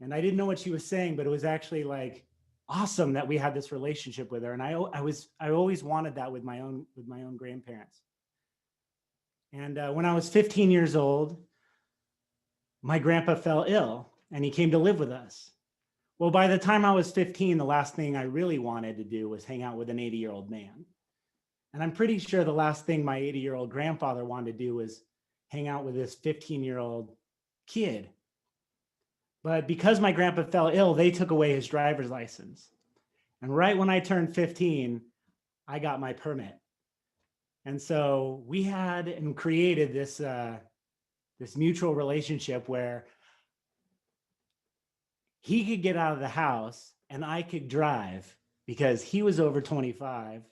And I didn't know what she was saying, but it was actually like awesome that we had this relationship with her. And I always wanted that with my own grandparents. And when I was 15 years old, my grandpa fell ill and he came to live with us. Well, by the time I was 15, the last thing I really wanted to do was hang out with an 80-year-old man. And I'm pretty sure the last thing my 80-year-old grandfather wanted to do was hang out with this 15-year-old kid. But because my grandpa fell ill, they took away his driver's license. And right when I turned 15, I got my permit. And so we had and created this, this mutual relationship where he could get out of the house and I could drive because he was over 25.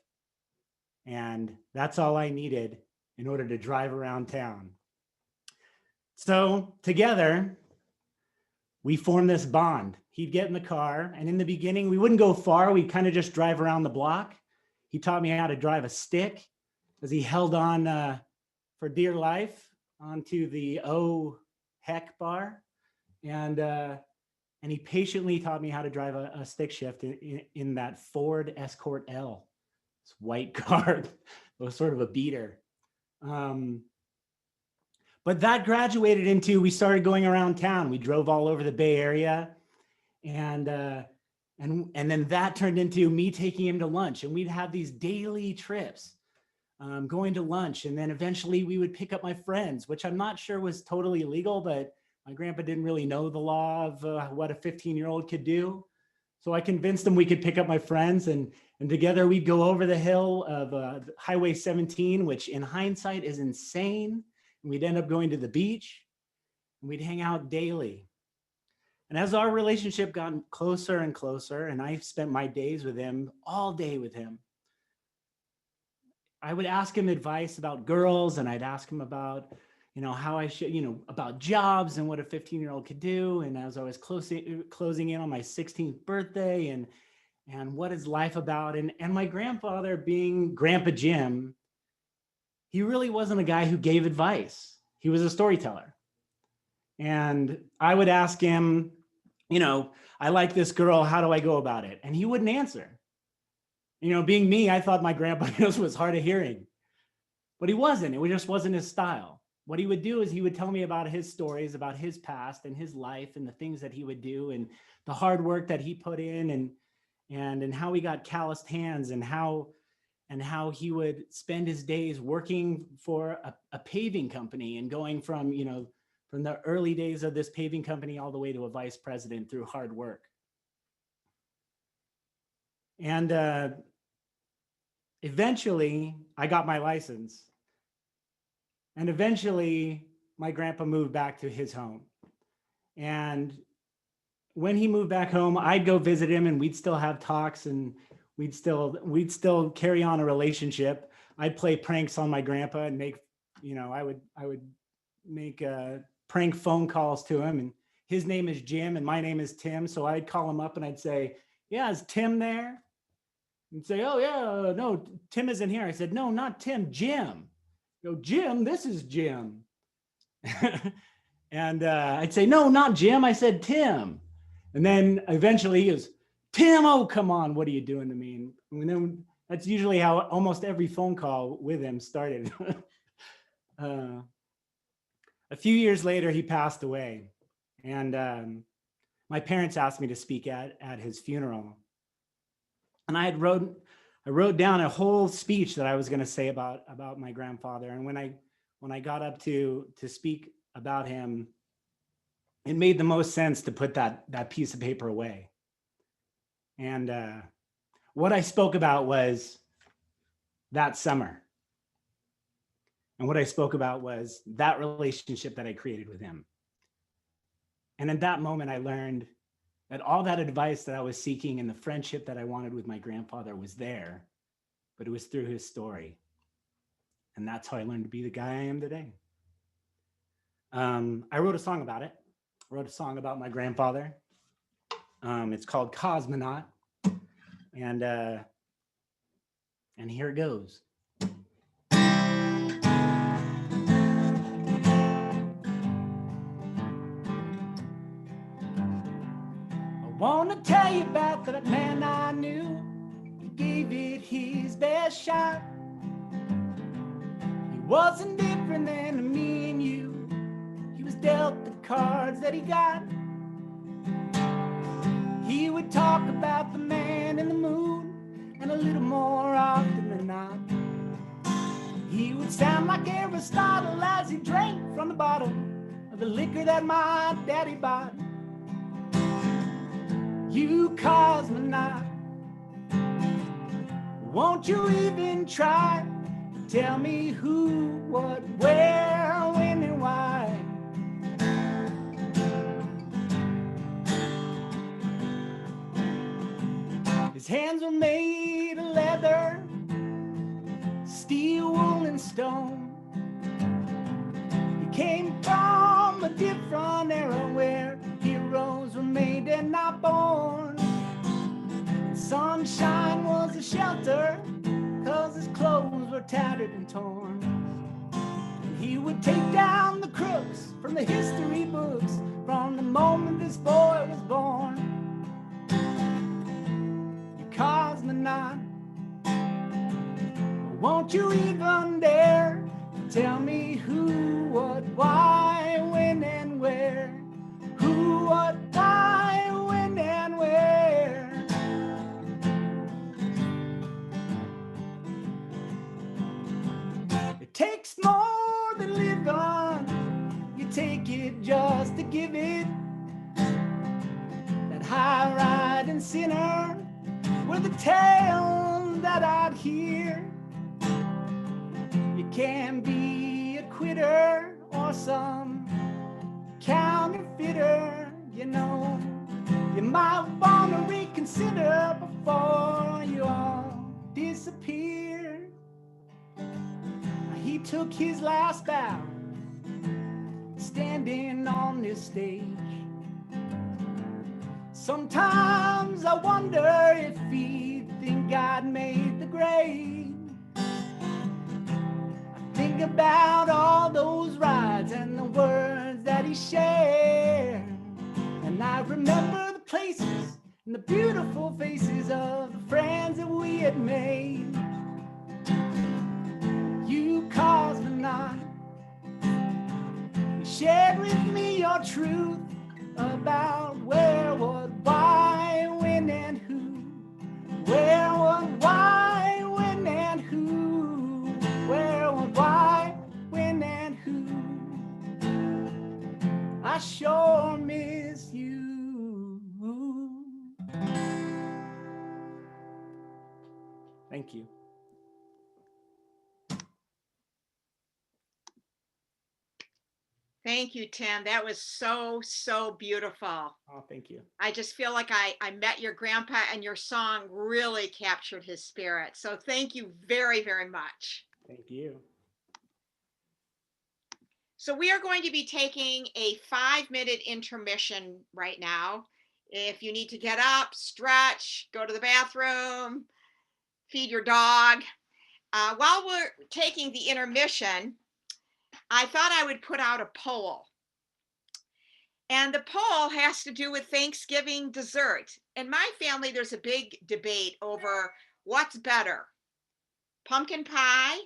And that's all I needed in order to drive around town. So together, we formed this bond. He'd get in the car, and in the beginning, we wouldn't go far. We'd kind of just drive around the block. He taught me how to drive a stick as he held on for dear life onto the oh heck bar. And he patiently taught me how to drive a stick shift in that Ford Escort L. This white car. It was sort of a beater. But that graduated into, we started going around town. We drove all over the Bay Area. And then that turned into me taking him to lunch. And we'd have these daily trips going to lunch. And then eventually we would pick up my friends, which I'm not sure was totally illegal, but my grandpa didn't really know the law of what a 15-year-old could do. So I convinced him we could pick up my friends, and together we'd go over the hill of Highway 17, which in hindsight is insane. And we'd end up going to the beach and we'd hang out daily. And as our relationship got closer and closer, and I spent my days with him, all day with him, I would ask him advice about girls, and I'd ask him about, how I should, about jobs and what a 15-year-old could do. And as I was closing in on my 16th birthday and what is life about? And my grandfather, being Grandpa Jim, he really wasn't a guy who gave advice. He was a storyteller. And I would ask him, I like this girl, how do I go about it? And he wouldn't answer. Being me, I thought my grandpa was hard of hearing, but he wasn't. It just wasn't his style. What he would do is he would tell me about his stories, about his past and his life and the things that he would do and the hard work that he put in and how he got calloused hands and how he would spend his days working for a paving company and going from the early days of this paving company all the way to a vice president through hard work. And eventually I got my license. And eventually my grandpa moved back to his home. And when he moved back home, I'd go visit him and we'd still have talks and we'd still carry on a relationship. I'd play pranks on my grandpa and make, I would make prank phone calls to him, and his name is Jim and my name is Tim. So I'd call him up and I'd say, yeah, is Tim there? And say, oh yeah, no, Tim isn't here. I said, no, not Tim, Jim. Jim, this is Jim. And I'd say, no, not Jim. I said, Tim. And then eventually he goes, Tim, oh, come on. What are you doing to me? And then that's usually how almost every phone call with him started. A few years later, he passed away. And my parents asked me to speak at his funeral. And I wrote down a whole speech that I was going to say about my grandfather. And when I got up to speak about him, it made the most sense to put that piece of paper away. And What I spoke about was that summer. And what I spoke about was that relationship that I created with him. And in that moment, I learned that all that advice that I was seeking and the friendship that I wanted with my grandfather was there, but it was through his story. And that's how I learned to be the guy I am today. I wrote a song about it. I wrote a song about my grandfather. It's called Cosmonaut. And here it goes. I want to tell you about that man I knew. He gave it his best shot. He wasn't different than me and you. He was dealt the cards that he got. He would talk about the man in the moon, and a little more often than not, he would sound like Aristotle as he drank from the bottle of the liquor that my daddy bought. You cosmonaut, won't you even try to tell me who, what, where, when, and why? His hands were made of leather, steel, wool, and stone. He came from a different era where heroes were made and not born. Sunshine was a shelter, 'cause his clothes were tattered and torn. And he would take down the crooks from the history books from the moment this boy was born. You cosmonaut, won't you even dare tell me who, what, why, when, and where? Who, what, why, when, and where? It takes more than living. You take it just to give it. That high riding sinner were the tales that I'd hear. You can be a quitter or some counterfeiter, you know. You might want to reconsider before you all disappear. He took his last bow standing on this stage. Sometimes I wonder if he'd think God made the grave. I think about all those rides and the words that he shared. And I remember the places and the beautiful faces of the friends that we had made. You cosmonaut, you shared with me your truth about where, what, why, when, and who. Where, what, why, when, and who. Where, what, why, when, and who. I sure miss you. Thank you. Thank you, Tim. That was so, so beautiful. Oh, thank you. I just feel like I met your grandpa, and your song really captured his spirit. So thank you very, very much. Thank you. So we are going to be taking a 5-minute intermission right now. If you need to get up, stretch, go to the bathroom, feed your dog. While we're taking the intermission, I thought I would put out a poll. And the poll has to do with Thanksgiving dessert. In my family, there's a big debate over what's better: pumpkin pie,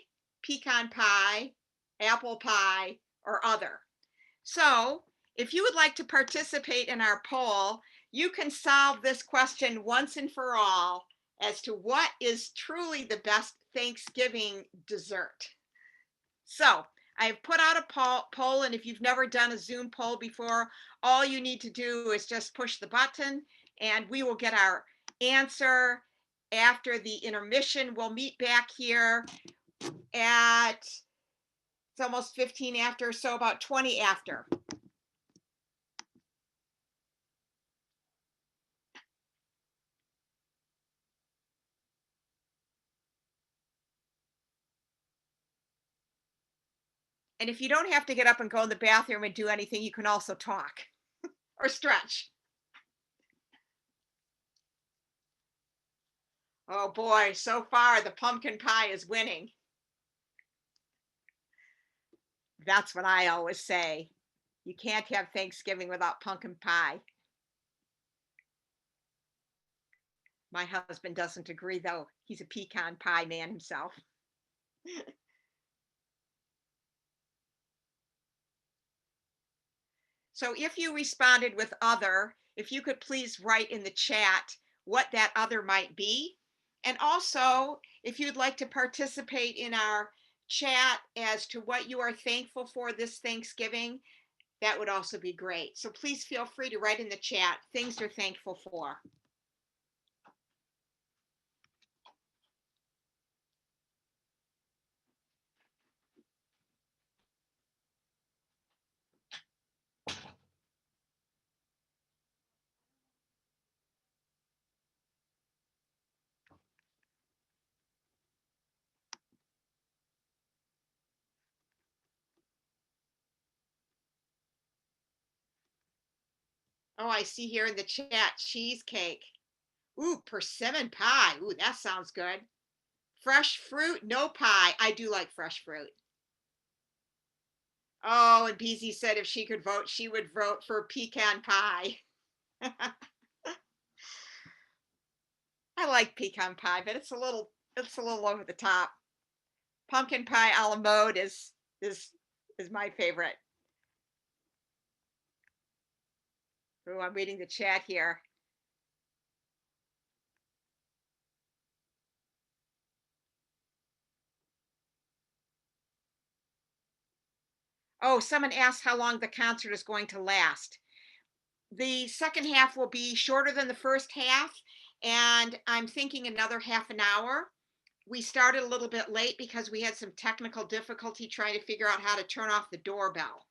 pecan pie, apple pie, or other. So if you would like to participate in our poll, you can solve this question once and for all as to what is truly the best Thanksgiving dessert. So I've put out a poll, and if you've never done a Zoom poll before, all you need to do is just push the button and we will get our answer after the intermission. We'll meet back here at, it's almost 15 after, so about 20 after. And if you don't have to get up and go in the bathroom and do anything, you can also talk or stretch. Oh boy, so far the pumpkin pie is winning. That's what I always say. You can't have Thanksgiving without pumpkin pie. My husband doesn't agree, though. He's a pecan pie man himself. So if you responded with other, if you could please write in the chat what that other might be. And also, if you'd like to participate in our chat as to what you are thankful for this Thanksgiving, that would also be great. So please feel free to write in the chat things you're thankful for. Oh, I see here in the chat, cheesecake. Ooh, persimmon pie. Ooh, that sounds good. Fresh fruit, no pie. I do like fresh fruit. Oh, and BZ said if she could vote, she would vote for pecan pie. I like pecan pie, but it's a little over the top. Pumpkin pie a la mode is my favorite. Oh, I'm reading the chat here. Oh, someone asked how long the concert is going to last. The second half will be shorter than the first half, and I'm thinking another half an hour. We started a little bit late because we had some technical difficulty trying to figure out how to turn off the doorbell.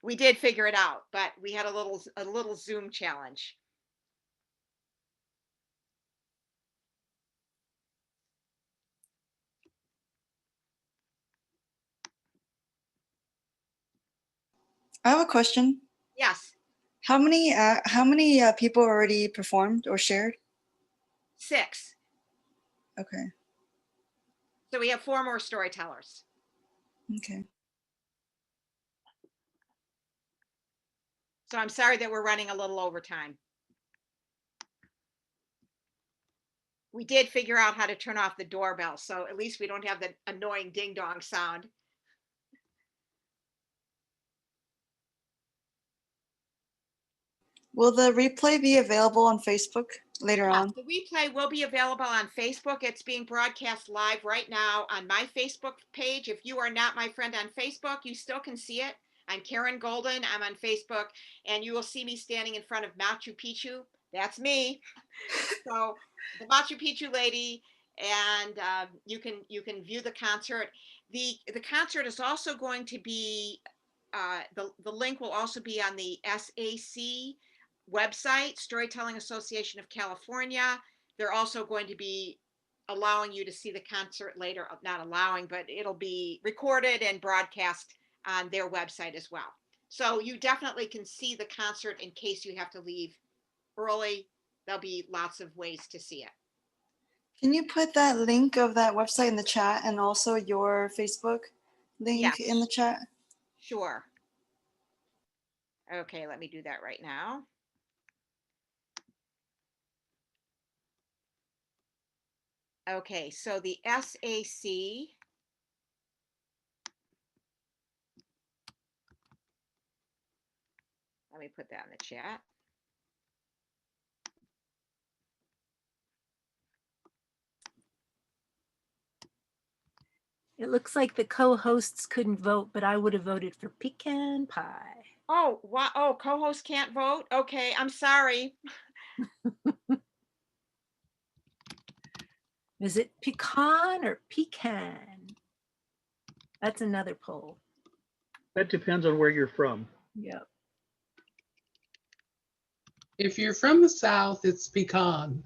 We did figure it out, but we had a little Zoom challenge. I have a question. Yes, How many people already performed or shared? 6. Okay. So we have 4 more storytellers. Okay. So I'm sorry that we're running a little overtime. We did figure out how to turn off the doorbell, so at least we don't have the annoying ding dong sound. Will the replay be available on Facebook later Yes, on? the replay will be available on Facebook. It's being broadcast live right now on my Facebook page. If you are not my friend on Facebook, you still can see it. I'm Karen Golden. I'm on Facebook, and you will see me standing in front of Machu Picchu. That's me. So the Machu Picchu lady, and you can view the concert. The concert is also going to be the link will also be on the SAC website, Storytelling Association of California. They're also going to be allowing you to see the concert later, not allowing, but it'll be recorded and broadcast on their website as well. So you definitely can see the concert in case you have to leave early. There'll be lots of ways to see it. Can you put that link of that website in the chat and also your Facebook link in the Yes. chat? Sure. Okay, let me do that right now. Okay, so the SAC, let me put that in the chat. It looks like the co-hosts couldn't vote, but I would have voted for pecan pie. Oh, wow. Oh, co-host can't vote? Okay, I'm sorry. Is it pecan or pecan? That's another poll. That depends on where you're from. Yep. If you're from the South, it's pecan.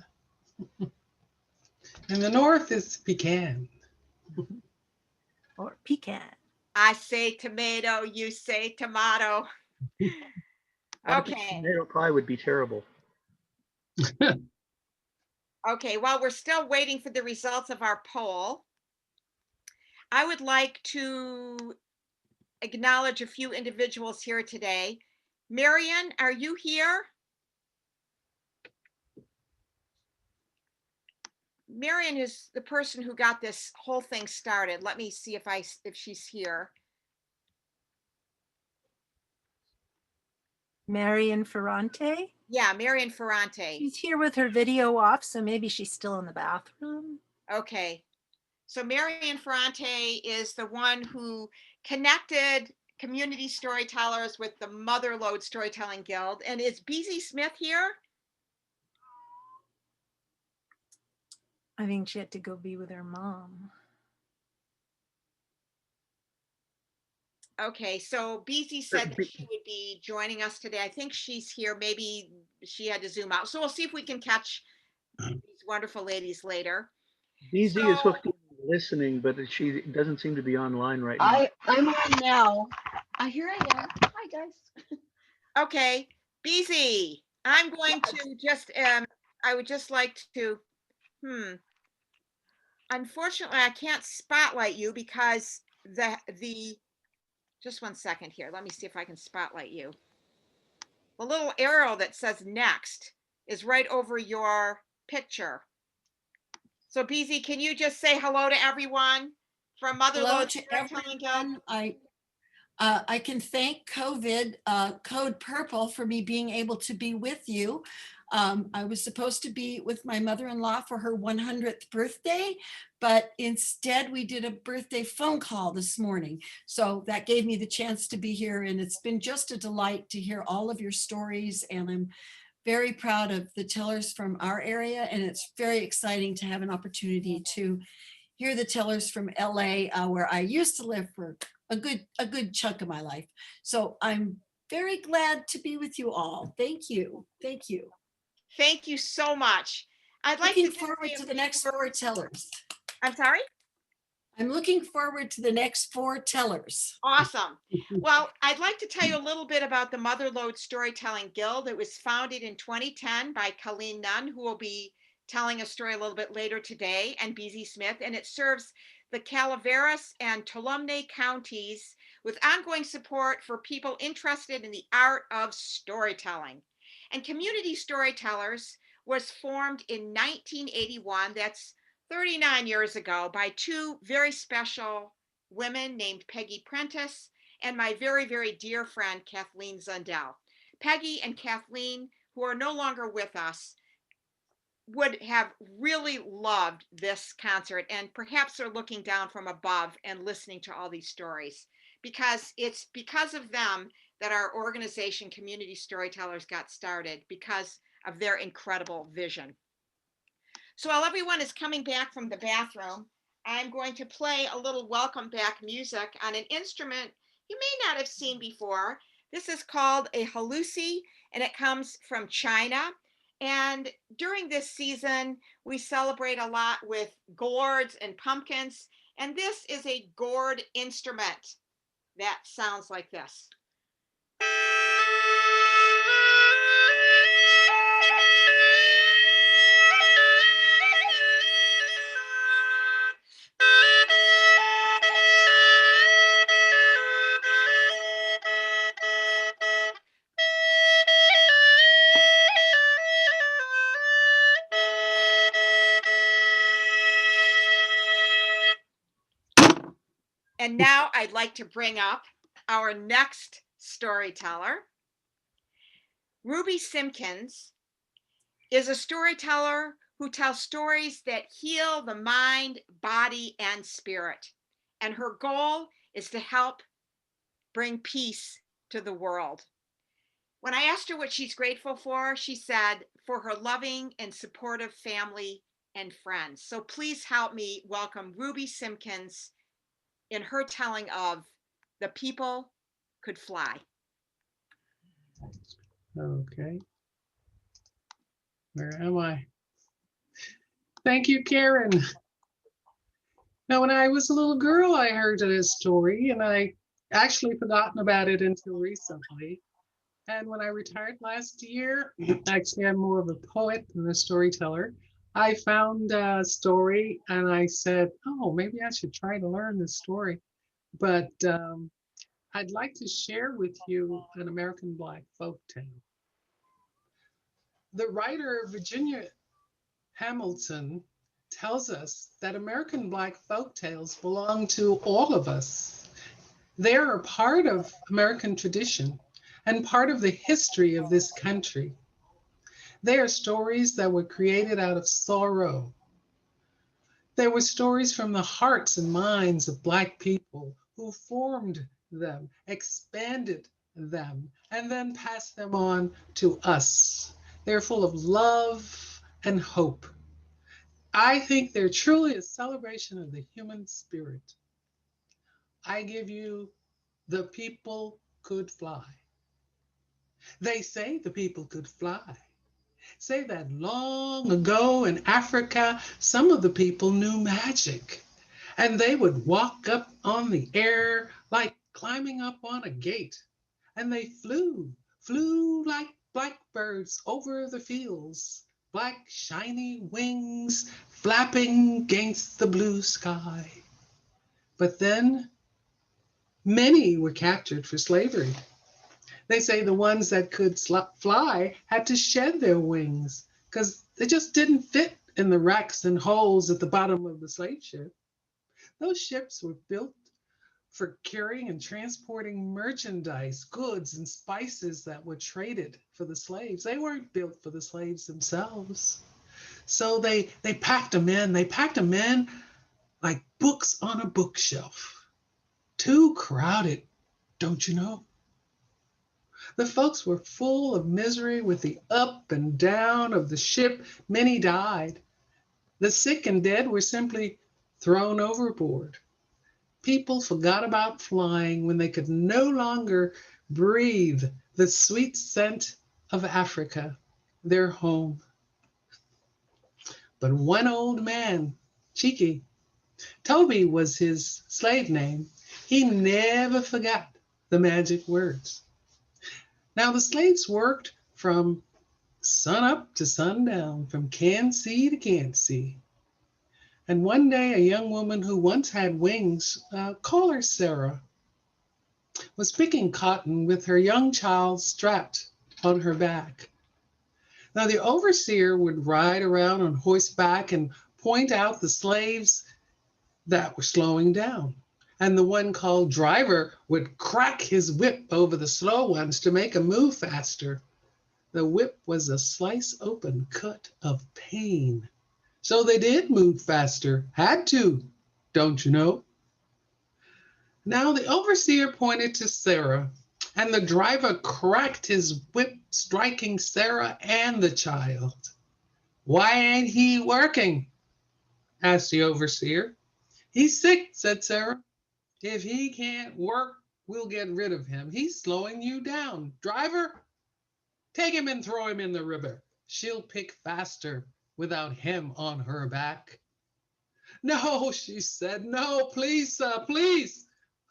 In the North, it's pecan. Or pecan. I say tomato, you say tomato. I think Okay. tomato pie would be terrible. Okay, while we're still waiting for the results of our poll, I would like to acknowledge a few individuals here today. Marion, are you here? Marion is the person who got this whole thing started. Let me see if she's here. Marian Ferrante. Yeah, Marion Ferrante. She's here with her video off, so maybe she's still in the bathroom. Okay. So Marion Ferrante is the one who connected community storytellers with the Mother Lode Storytelling Guild. And is BZ Smith here? I think she had to go be with her mom. Okay, so BZ said that she would be joining us today. I think she's here. Maybe she had to zoom out. So we'll see if we can catch these wonderful ladies later. BZ is hooked in listening, but she doesn't seem to be online right now. I'm on now. Here I am. Hi guys. Okay, BZ, I'm going to just, I would just like to, unfortunately, I can't spotlight you because just one second here. Let me see if I can spotlight you. The little arrow that says next is right over your picture. So BZ, can you just say hello to everyone from Mother Hello Lode to Storytelling Guild? everyone. I can thank COVID, Code Purple, for me being able to be with you. I was supposed to be with my mother-in-law for her 100th birthday, but instead we did a birthday phone call this morning. So that gave me the chance to be here, and it's been just a delight to hear all of your stories, and I'm very proud of the tellers from our area, and it's very exciting to have an opportunity to hear the tellers from LA, where I used to live for a good chunk of my life. So I'm very glad to be with you all. Thank you. Thank you. Thank you so much. I'd like Looking to forward to the next 4 tellers. I'm sorry? I'm looking forward to the next 4 tellers. Awesome. Well, I'd like to tell you a little bit about the Mother Lode Storytelling Guild. It was founded in 2010 by Colleen Nunn, who will be telling a story a little bit later today, and BZ Smith, and it serves the Calaveras and Tuolumne counties with ongoing support for people interested in the art of storytelling. And Community Storytellers was formed in 1981. That's 39 years ago by 2 very special women named Peggy Prentice and my very, very dear friend, Kathleen Zundell. Peggy and Kathleen, who are no longer with us, would have really loved this concert, and perhaps they're looking down from above and listening to all these stories, because it's because of them that our organization, Community Storytellers, got started, because of their incredible vision. So while everyone is coming back from the bathroom, I'm going to play a little welcome back music on an instrument you may not have seen before. This is called a halusi, and it comes from China. And during this season, we celebrate a lot with gourds and pumpkins. And this is a gourd instrument that sounds like this. And now I'd like to bring up our next storyteller. Ruby Simpkins is a storyteller who tells stories that heal the mind, body, and spirit. And her goal is to help bring peace to the world. When I asked her what she's grateful for, she said, for her loving and supportive family and friends. So please help me welcome Ruby Simpkins in her telling of The People Could Fly. Okay. Where am I? Thank you, Karen. Now, when I was a little girl, I heard this story and I actually forgotten about it until recently. And when I retired last year, actually, I'm more of a poet than a storyteller. I found a story and I said, oh, maybe I should try to learn this story. But I'd like to share with you an American Black folk tale. The writer Virginia Hamilton tells us that American Black folk tales belong to all of us. They are a part of American tradition and part of the history of this country. They are stories that were created out of sorrow. They were stories from the hearts and minds of Black people who formed them, expanded them, and then passed them on to us. They're full of love and hope. I think they're truly a celebration of the human spirit. I give you The People Could Fly. They say the people could fly. Say that long ago in Africa, some of the people knew magic, and they would walk up on the air like climbing up on a gate. And they flew like blackbirds over the fields, black shiny wings flapping against the blue sky. But then many were captured for slavery. They say the ones that could fly had to shed their wings because they just didn't fit in the racks and holes at the bottom of the slave ship. Those ships were built for carrying and transporting merchandise, goods, and spices that were traded for the slaves. They weren't built for the slaves themselves. So they packed them in. They packed them in like books on a bookshelf. Too crowded, don't you know? The folks were full of misery with the up and down of the ship. Many died. The sick and dead were simply thrown overboard. People forgot about flying when they could no longer breathe the sweet scent of Africa, their home. But one old man, Cheeky, Toby was his slave name, he never forgot the magic words. Now the slaves worked from sun up to sundown, from can't see to can't see. And one day, a young woman who once had wings, call her Sarah, was picking cotton with her young child strapped on her back. Now, the overseer would ride around on horseback and point out the slaves that were slowing down. And the one called driver would crack his whip over the slow ones to make them move faster. The whip was a slice open cut of pain. So they did move faster, had to, don't you know? Now the overseer pointed to Sarah, and the driver cracked his whip, striking Sarah and the child. Why ain't he working? Asked the overseer. He's sick, said Sarah. If he can't work, we'll get rid of him. He's slowing you down. Driver, take him and throw him in the river. She'll pick faster without him on her back. No, she said, no, please, sir, please.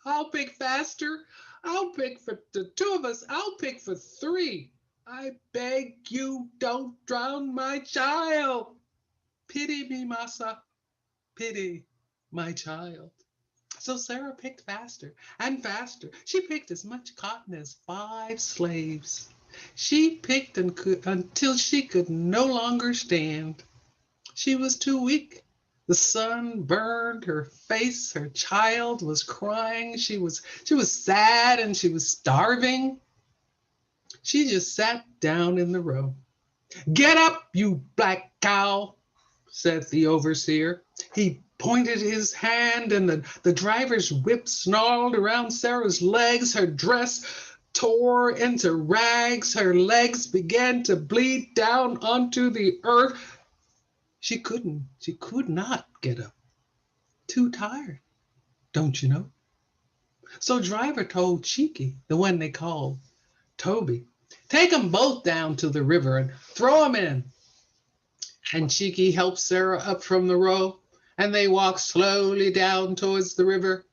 I'll pick faster. I'll pick for the two of us. I'll pick for three. I beg you, don't drown my child. Pity me, massa. Pity my child. So Sarah picked faster and faster. She picked as much cotton as 5 slaves. She picked until she could no longer stand. She was too weak. The sun burned her face. Her child was crying. She was sad and she was starving. She just sat down in the row. Get up, you black cow, said the overseer. He pointed his hand and the driver's whip snarled around Sarah's legs. Her dress tore into rags. Her legs began to bleed down onto the earth. She could not get up. Too tired, don't you know? So driver told Cheeky, the one they called Toby, take 'em both down to the river and throw 'em in. And Cheeky helped Sarah up from the row, and they walked slowly down towards the river.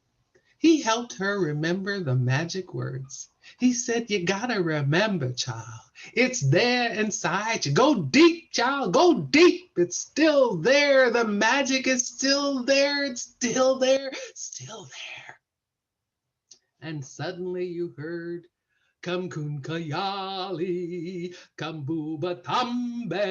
He helped her remember the magic words. He said, you gotta remember, child, it's there inside you. Go deep, child, go deep. It's still there. The magic is still there. It's still there, still there. And suddenly you heard, Come kun kayali, kambuba tambe,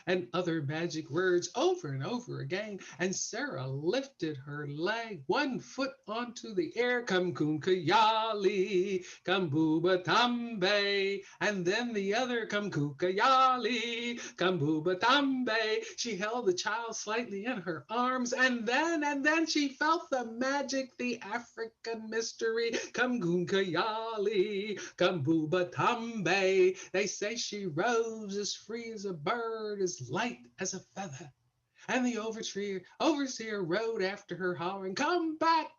and other magic words over and over again. And Sarah lifted her leg, one foot onto the air, come kun kayali, kambuba tambe, and then the other, come kukayali, kambuba tambe. She held the child slightly in her arms, and then she felt the magic, the African mystery, come kun kayali. Kambuba Tambe. They say she rose as free as a bird, as light as a feather. And the overseer rode after her, hollering, come back,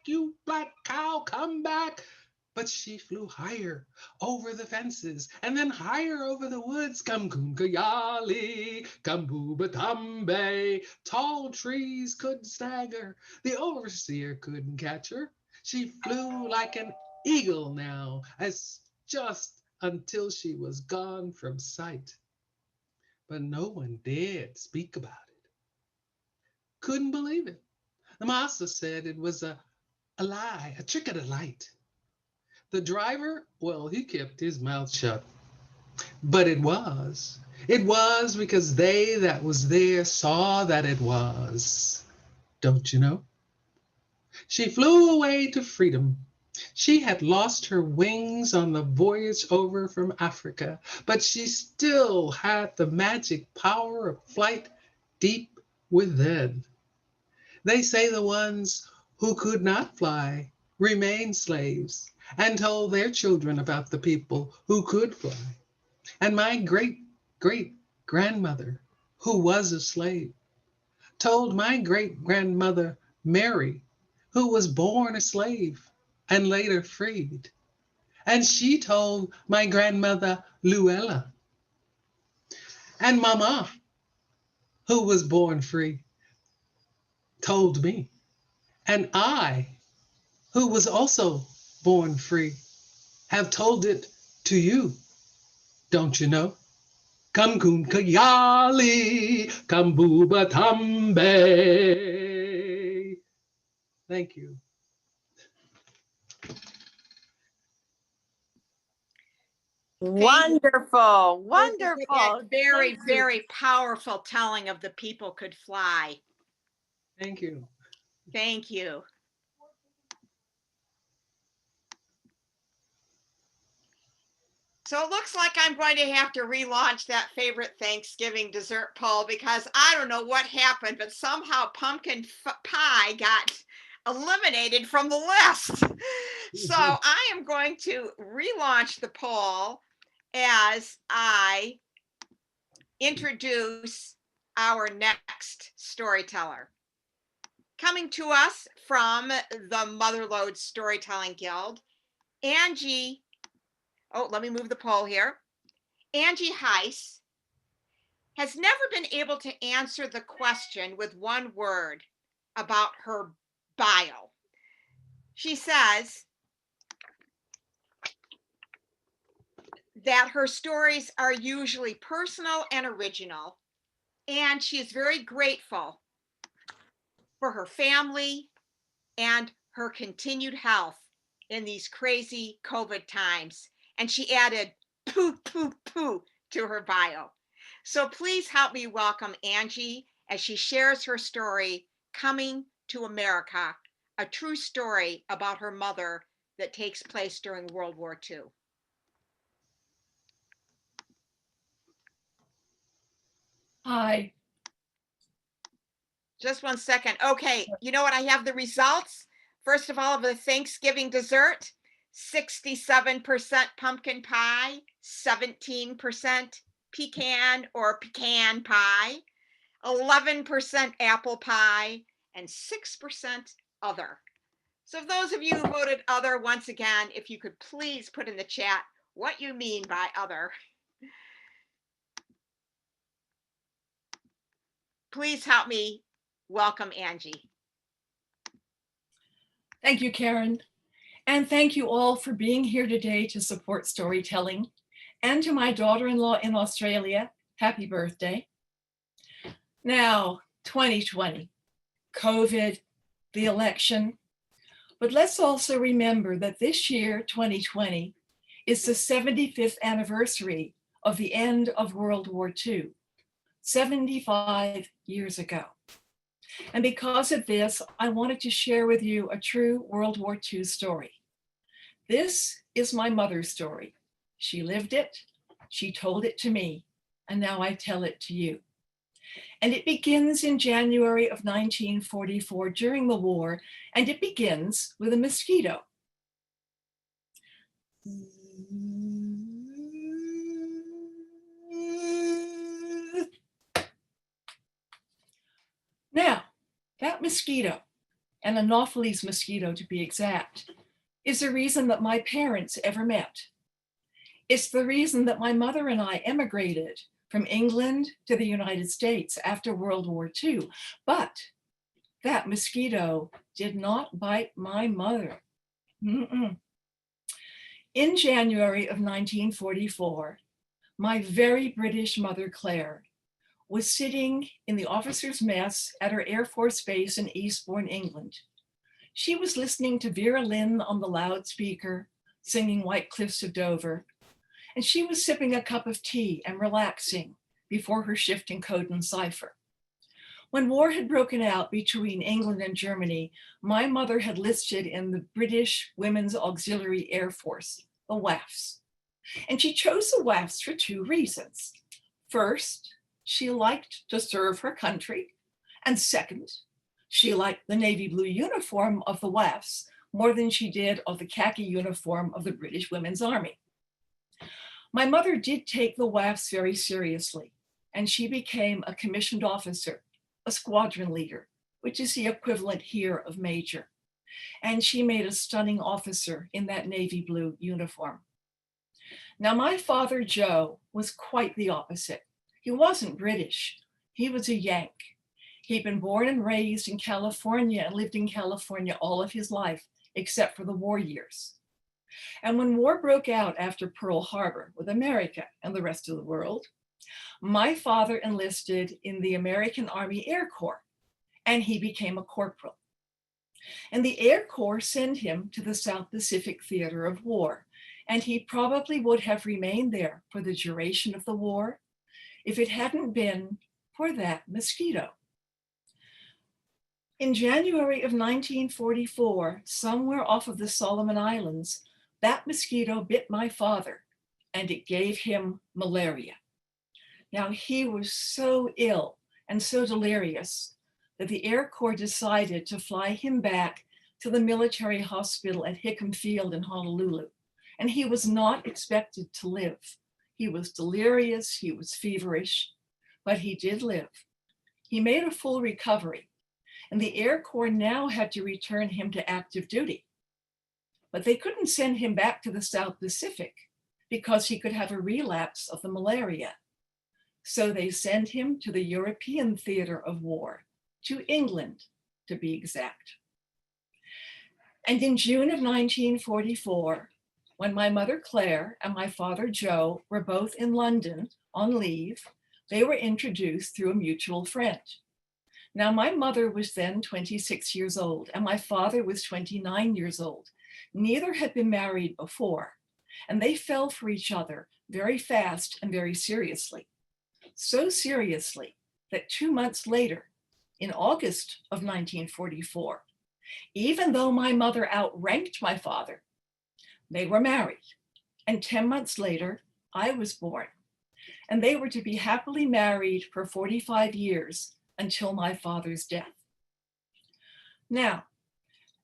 you black cow, come back. But she flew higher over the fences and then higher over the woods. Kamkunkayali, Kambuba Tambe. Tall trees couldn't snag her. The overseer couldn't catch her. She flew like an eagle now, as just until she was gone from sight. But no one dared speak about it. Couldn't believe it. The master said it was a lie, a trick of the light. The driver, well, he kept his mouth shut. But it was because they that was there saw that it was. Don't you know? She flew away to freedom. She had lost her wings on the voyage over from Africa, but she still had the magic power of flight deep within. They say the ones who could not fly remained slaves and told their children about the people who could fly. And my great-great-grandmother, who was a slave, told my great-grandmother Mary, who was born a slave and later freed. And she told my grandmother Luella. And Mama, who was born free, told me. And I, who was also born free, have told it to you. Don't you know? Kamkun kayali, kambuba tambe. Thank you. That Wonderful, wonderful. very, Thank you. very powerful telling of the people could fly. Thank you. Thank you. So it looks like I'm going to have to relaunch that favorite Thanksgiving dessert poll because I don't know what happened, but somehow pumpkin pie got eliminated from the list. So I am going to relaunch the poll as I introduce our next storyteller. Coming to us from the Mother Lode Storytelling Guild, Angie. Oh, let me move the poll here. Angie Heiss has never been able to answer the question with one word about her bio. She says that her stories are usually personal and original, and she is very grateful for her family and her continued health in these crazy COVID times. And she added poo, poo, poo to her bio. So please help me welcome Angie as she shares her story, Coming to America, a true story about her mother that takes place during World War II. Hi. Just one second. Okay, you know what? I have the results. First of all, of the Thanksgiving dessert, 67% pumpkin pie, 17% pecan or pecan pie, 11% apple pie, and 6% other. So those of you who voted other, once again, if you could please put in the chat what you mean by other. Please help me welcome Angie. Thank you, Karen. And thank you all for being here today to support storytelling. And to my daughter-in-law in Australia, happy birthday. Now, 2020, COVID, the election. But let's also remember that this year, 2020, is the 75th anniversary of the end of World War II, 75 years ago. And because of this, I wanted to share with you a true World War II story. This is my mother's story. She lived it, she told it to me, and now I tell it to you. And it begins in January of 1944 during the war, and it begins with a mosquito. Now, that mosquito, an Anopheles mosquito to be exact, is the reason that my parents ever met. It's the reason that my mother and I emigrated from England to the United States after World War II. But that mosquito did not bite my mother. In January of 1944, my very British mother, Claire, was sitting in the officers' mess at her Air Force base in Eastbourne, England. She was listening to Vera Lynn on the loudspeaker, singing White Cliffs of Dover, and she was sipping a cup of tea and relaxing before her shift in code and cipher. When war had broken out between England and Germany, my mother had listed in the British Women's Auxiliary Air Force, the WAAFs. And she chose the WAAFs for two reasons. First, she liked to serve her country. And second, she liked the navy blue uniform of the WAAFs more than she did of the khaki uniform of the British Women's Army. My mother did take the WAAFs very seriously, and she became a commissioned officer, a squadron leader, which is the equivalent here of major. And she made a stunning officer in that navy blue uniform. Now, my father, Joe, was quite the opposite. He wasn't British, he was a Yank. He'd been born and raised in California and lived in California all of his life, except for the war years. And when war broke out after Pearl Harbor with America and the rest of the world, my father enlisted in the American Army Air Corps, and he became a corporal. And the Air Corps sent him to the South Pacific Theater of War, and he probably would have remained there for the duration of the war if it hadn't been for that mosquito. In January of 1944, somewhere off of the Solomon Islands, that mosquito bit my father, and it gave him malaria. Now, he was so ill and so delirious that the Air Corps decided to fly him back to the military hospital at Hickam Field in Honolulu. And he was not expected to live. He was delirious, he was feverish, but he did live. He made a full recovery, and the Air Corps now had to return him to active duty. But they couldn't send him back to the South Pacific because he could have a relapse of the malaria. So they sent him to the European theater of war, to England, to be exact. And in June of 1944, when my mother Claire and my father Joe were both in London on leave, they were introduced through a mutual friend. Now, my mother was then 26 years old and my father was 29 years old. Neither had been married before, and they fell for each other very fast and very seriously. So seriously that 2 months later, in August of 1944, even though my mother outranked my father, they were married. And 10 months later, I was born. And they were to be happily married for 45 years until my father's death. Now,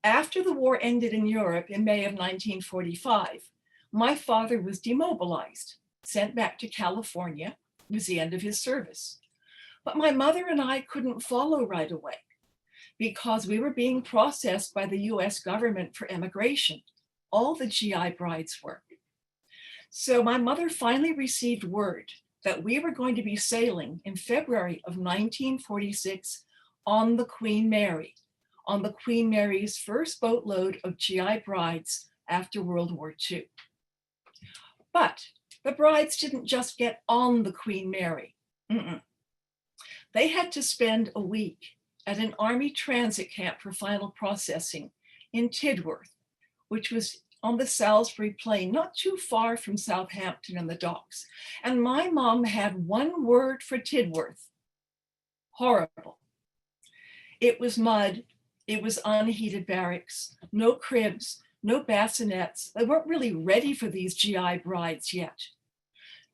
after the war ended in Europe in May of 1945, my father was demobilized, sent back to California, was the end of his service. But my mother and I couldn't follow right away because we were being processed by the US government for immigration. All the GI brides were. So my mother finally received word that we were going to be sailing in February of 1946 on the Queen Mary, on the Queen Mary's first boatload of GI brides after World War II. But the brides didn't just get on the Queen Mary. They had to spend a week at an Army transit camp for final processing in Tidworth, which was on the Salisbury Plain, not too far from Southampton and the docks. And my mom had one word for Tidworth: horrible. It was mud, it was unheated barracks, no cribs, no bassinets. They weren't really ready for these GI brides yet.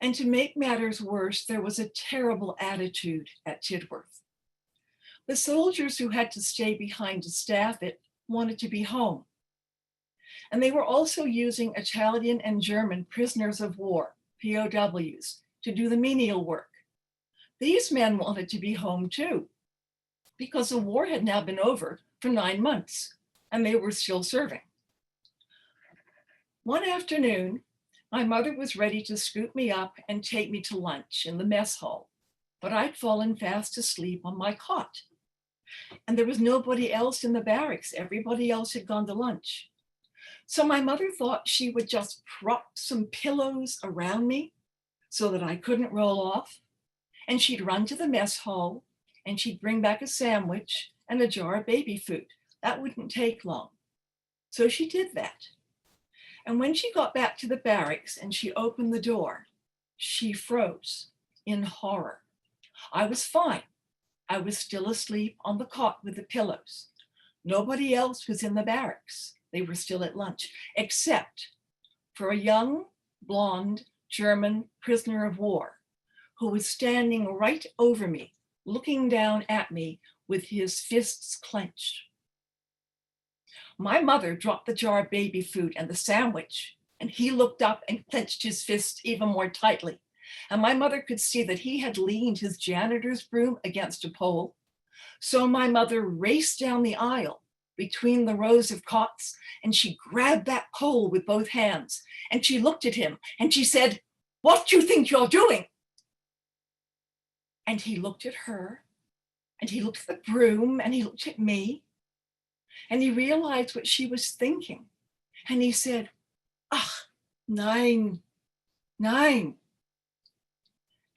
And to make matters worse, there was a terrible attitude at Tidworth. The soldiers who had to stay behind to staff it wanted to be home. And they were also using Italian and German prisoners of war, POWs, to do the menial work. These men wanted to be home too, because the war had now been over for 9 months and they were still serving. One afternoon, my mother was ready to scoop me up and take me to lunch in the mess hall, but I'd fallen fast asleep on my cot. And there was nobody else in the barracks. Everybody else had gone to lunch. So my mother thought she would just prop some pillows around me so that I couldn't roll off. And she'd run to the mess hall and she'd bring back a sandwich and a jar of baby food. That wouldn't take long. So she did that. And when she got back to the barracks and she opened the door, she froze in horror. I was fine. I was still asleep on the cot with the pillows. Nobody else was in the barracks. They were still at lunch, except for a young, blonde German prisoner of war who was standing right over me, looking down at me with his fists clenched. My mother dropped the jar of baby food and the sandwich, and he looked up and clenched his fists even more tightly. And my mother could see that he had leaned his janitor's broom against a pole. So my mother raced down the aisle between the rows of cots, and she grabbed that pole with both hands, and she looked at him, and she said, "What do you think you're doing?" And he looked at her, and he looked at the broom, and he looked at me, and he realized what she was thinking. And he said, "Ach, nein, nein."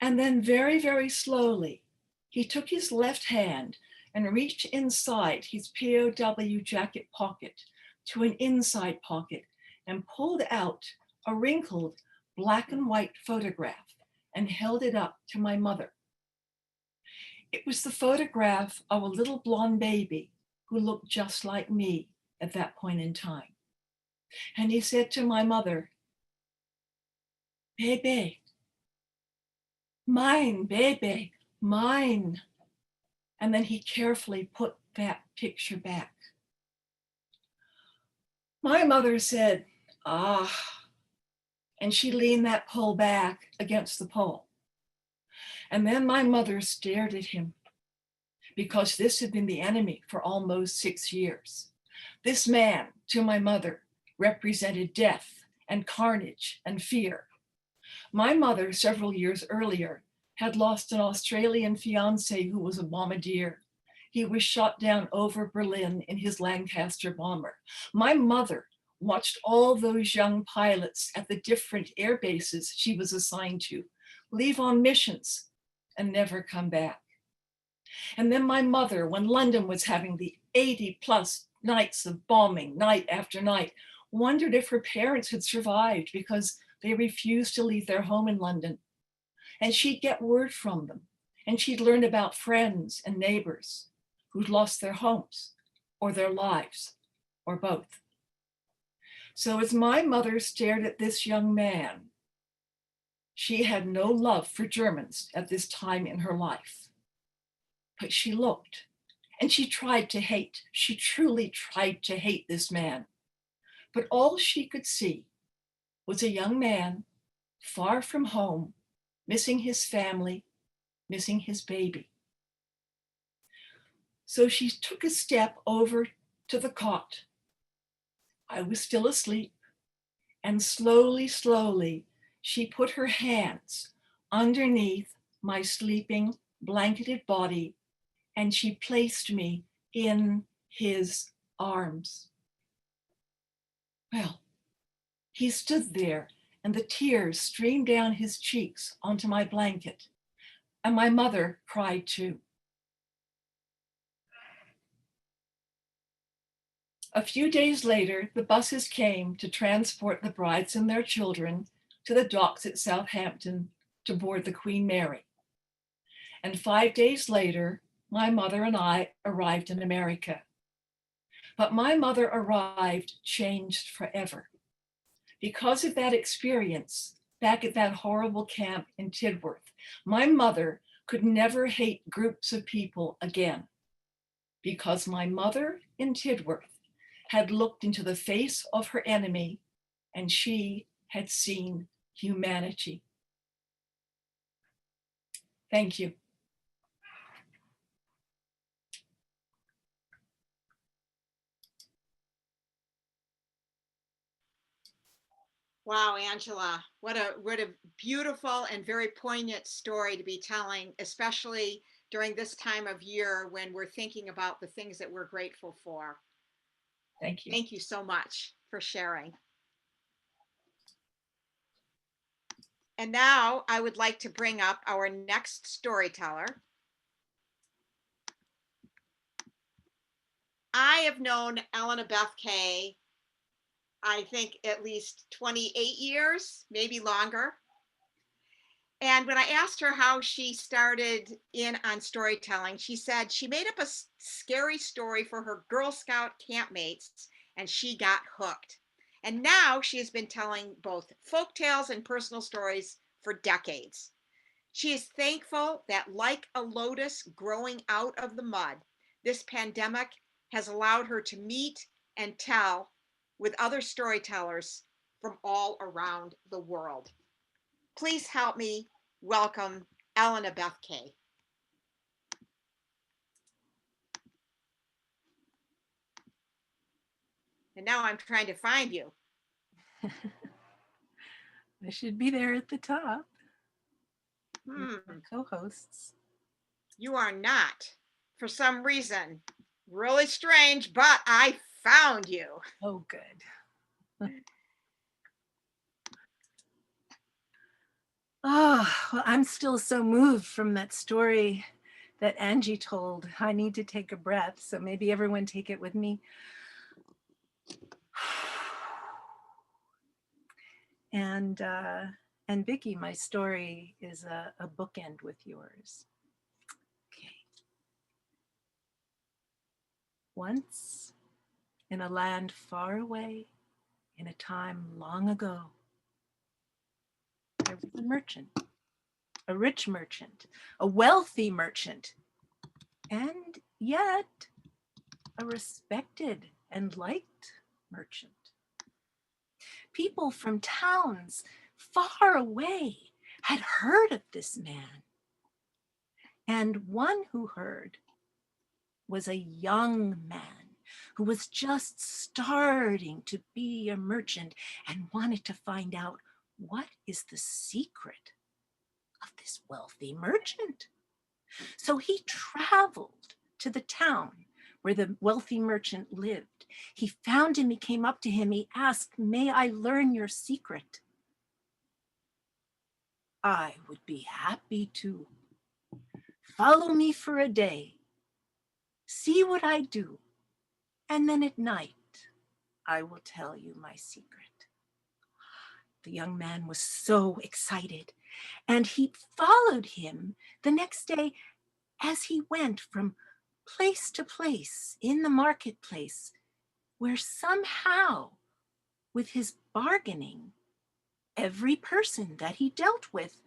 And then very, very slowly, he took his left hand and reached inside his POW jacket pocket to an inside pocket and pulled out a wrinkled black and white photograph and held it up to my mother. It was the photograph of a little blonde baby who looked just like me at that point in time. And he said to my mother, "Baby, mine, baby, mine." And then he carefully put that picture back. My mother said, "Ah," and she leaned that pole back against the pole. And then my mother stared at him, because this had been the enemy for almost 6 years. This man, to my mother, represented death and carnage and fear. My mother, several years earlier, had lost an Australian fiance who was a bombardier. He was shot down over Berlin in his Lancaster bomber. My mother watched all those young pilots at the different air bases she was assigned to leave on missions and never come back. And then my mother, when London was having the 80+ nights of bombing, night after night, wondered if her parents had survived because they refused to leave their home in London. And she'd get word from them, and she'd learn about friends and neighbors who'd lost their homes or their lives or both. So as my mother stared at this young man, she had no love for Germans at this time in her life. But she looked, and she tried to hate. She truly tried to hate this man. But all she could see was a young man far from home missing his family, missing his baby. So she took a step over to the cot. I was still asleep, and slowly, slowly, she put her hands underneath my sleeping, blanketed body, and she placed me in his arms. Well, he stood there, and the tears streamed down his cheeks onto my blanket, and my mother cried too. A few days later, the buses came to transport the brides and their children to the docks at Southampton to board the Queen Mary. And 5 days later, my mother and I arrived in America. But my mother arrived changed forever. Because of that experience back at that horrible camp in Tidworth, my mother could never hate groups of people again. Because my mother in Tidworth had looked into the face of her enemy, and she had seen humanity. Thank you. Wow, Angela, what a beautiful and very poignant story to be telling, especially during this time of year when we're thinking about the things that we're grateful for. Thank you. Thank you so much for sharing. And now I would like to bring up our next storyteller. I have known Elena Beth Kay, I think at least 28 years, maybe longer. And when I asked her how she started in on storytelling, she said she made up a scary story for her Girl Scout campmates and she got hooked. And now she has been telling both folk tales and personal stories for decades. She is thankful that, like a lotus growing out of the mud, this pandemic has allowed her to meet and tell with other storytellers from all around the world. Please help me welcome Elena Beth Kay. And now I'm trying to find you. I should be there at the top. Co-hosts. You are not, for some reason. Really strange, but I found you. Oh, good. Oh, well, I'm still so moved from that story that Angie told. I need to take a breath, so maybe everyone take it with me. And Vicki, my story is a bookend with yours. Okay. Once, in a land far away, in a time long ago, there was a merchant, a rich merchant, a wealthy merchant, and yet a respected and liked merchant. People from towns far away had heard of this man. And one who heard was a young man who was just starting to be a merchant and wanted to find out what is the secret of this wealthy merchant. So he traveled to the town where the wealthy merchant lived. He found him, he came up to him, he asked, "May I learn your secret?" "I would be happy to. Follow me for a day. See what I do. And then at night, I will tell you my secret." The young man was so excited, and he followed him the next day as he went from place to place in the marketplace, where somehow, with his bargaining, every person that he dealt with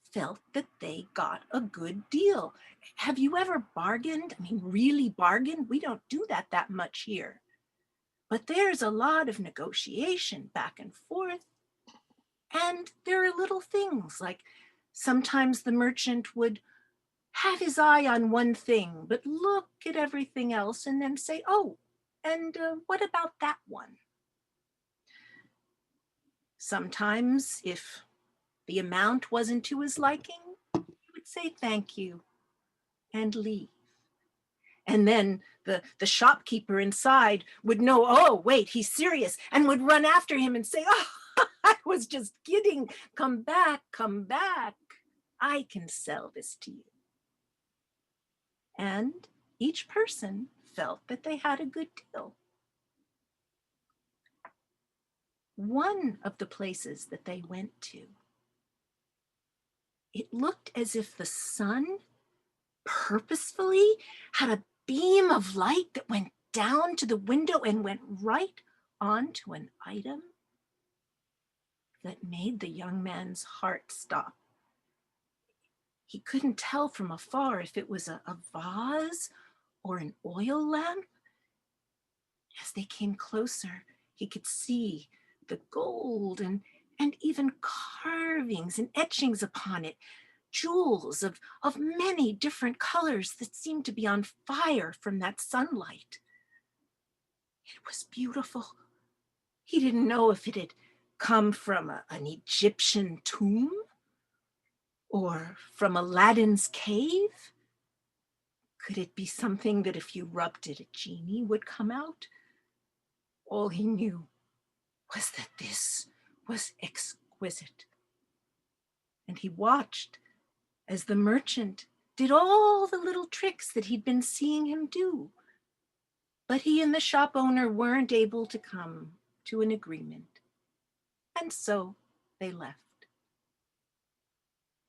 felt that they got a good deal. Have you ever bargained? I mean, really bargained? We don't do that much here. But there's a lot of negotiation back and forth. And there are little things like Sometimes the merchant would have his eye on one thing, but look at everything else and then say, oh, and what about that one? Sometimes, if the amount wasn't to his liking, he would say thank you and leave. And then the shopkeeper inside would know, oh, wait, he's serious, and would run after him and say, oh, I was just kidding. Come back, come back. I can sell this to you. And each person felt that they had a good deal. One of the places that they went to, it looked as if the sun purposefully had a beam of light that went down to the window and went right onto an item that made the young man's heart stop. He couldn't tell from afar if it was a vase or an oil lamp. As they came closer, he could see the gold and even carvings and etchings upon it, jewels of many different colors that seemed to be on fire from that sunlight. It was beautiful. He didn't know if it had come from an Egyptian tomb or from Aladdin's cave. Could it be something that if you rubbed it, a genie would come out? All he knew was that this was exquisite. And he watched as the merchant did all the little tricks that he'd been seeing him do. But he and the shop owner weren't able to come to an agreement. And so they left.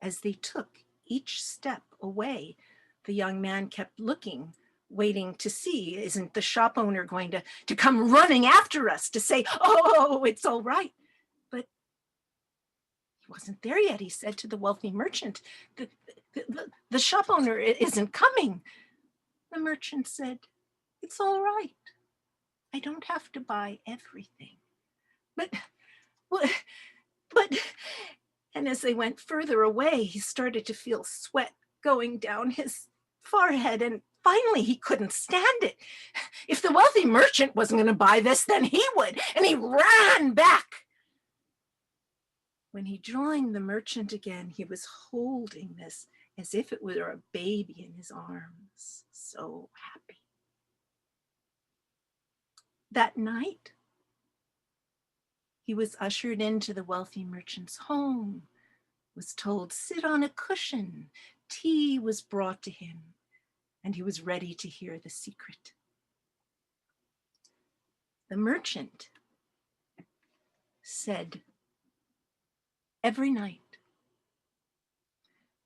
As they took each step away, the young man kept looking, waiting to see, isn't the shop owner going to come running after us to say, oh, it's all right? But he wasn't there yet. He said to the wealthy merchant, the shop owner isn't coming. The merchant said, it's all right. I don't have to buy everything. But, and as they went further away, he started to feel sweat going down his forehead, and finally he couldn't stand it. If the wealthy merchant wasn't going to buy this, then he would, and he ran back. When he joined the merchant again, he was holding this as if it were a baby in his arms, so happy. That night, he was ushered into the wealthy merchant's home, was told, sit on a cushion. Tea was brought to him, and he was ready to hear the secret. The merchant said, every night,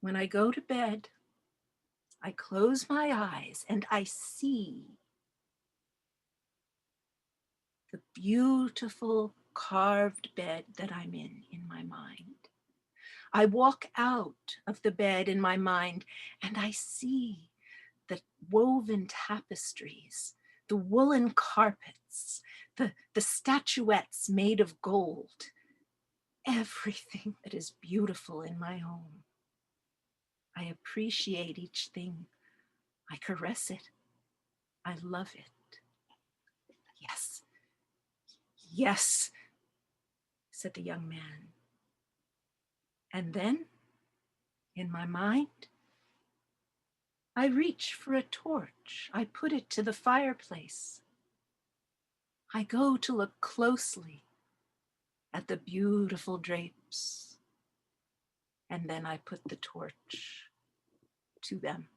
when I go to bed, I close my eyes and I see the beautiful carved bed that I'm in my mind. I walk out of the bed in my mind and I see the woven tapestries, the woolen carpets, the statuettes made of gold, everything that is beautiful in my home. I appreciate each thing. I caress it. I love it. Yes, yes, said the young man. And then, in my mind, I reach for a torch. I put it to the fireplace. I go to look closely at the beautiful drapes, and then I put the torch to them.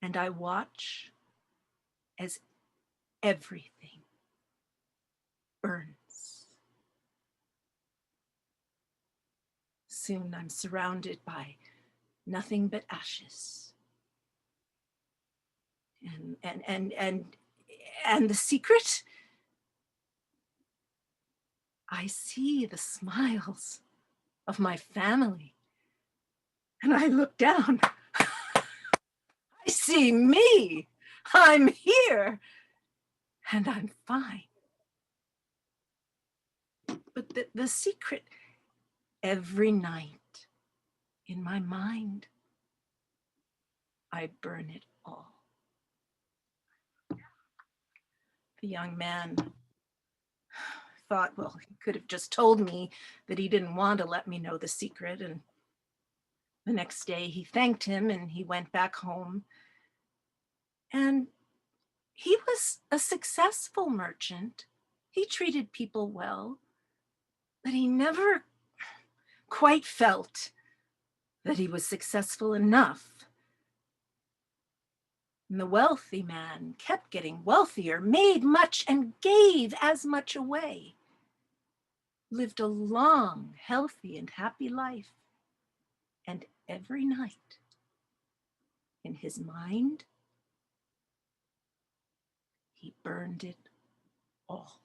And I watch as everything burns. Soon I'm surrounded by nothing but ashes. And the secret? I see the smiles of my family. And I look down. I see me. I'm here. And I'm fine. But the secret, every night in my mind, I burn it all. The young man thought, well, he could have just told me that he didn't want to let me know the secret. And the next day he thanked him and he went back home. And he was a successful merchant. He treated people well, but he never quite felt that he was successful enough. And the wealthy man kept getting wealthier, made much and gave as much away. Lived a long, healthy, and happy life. And every night, in his mind, he burned it all.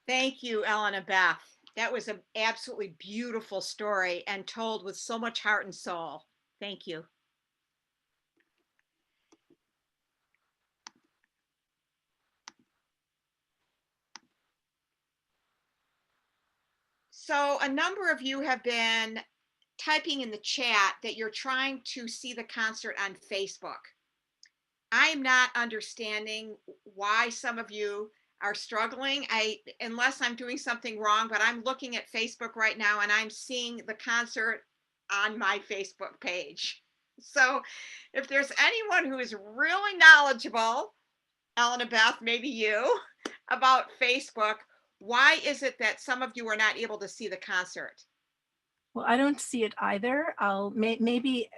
Thank you, Ellen and Beth. That was an absolutely beautiful story and told with so much heart and soul. Thank you. So a number of you have been typing in the chat that you're trying to see the concert on Facebook. I am not understanding why some of you are struggling. Unless I'm doing something wrong, but I'm looking at Facebook right now and I'm seeing the concert on my Facebook page. So if there's anyone who is really knowledgeable, Ellen and Beth, maybe you, about Facebook, why is it that some of you are not able to see the concert? Well, I don't see it either. Maybe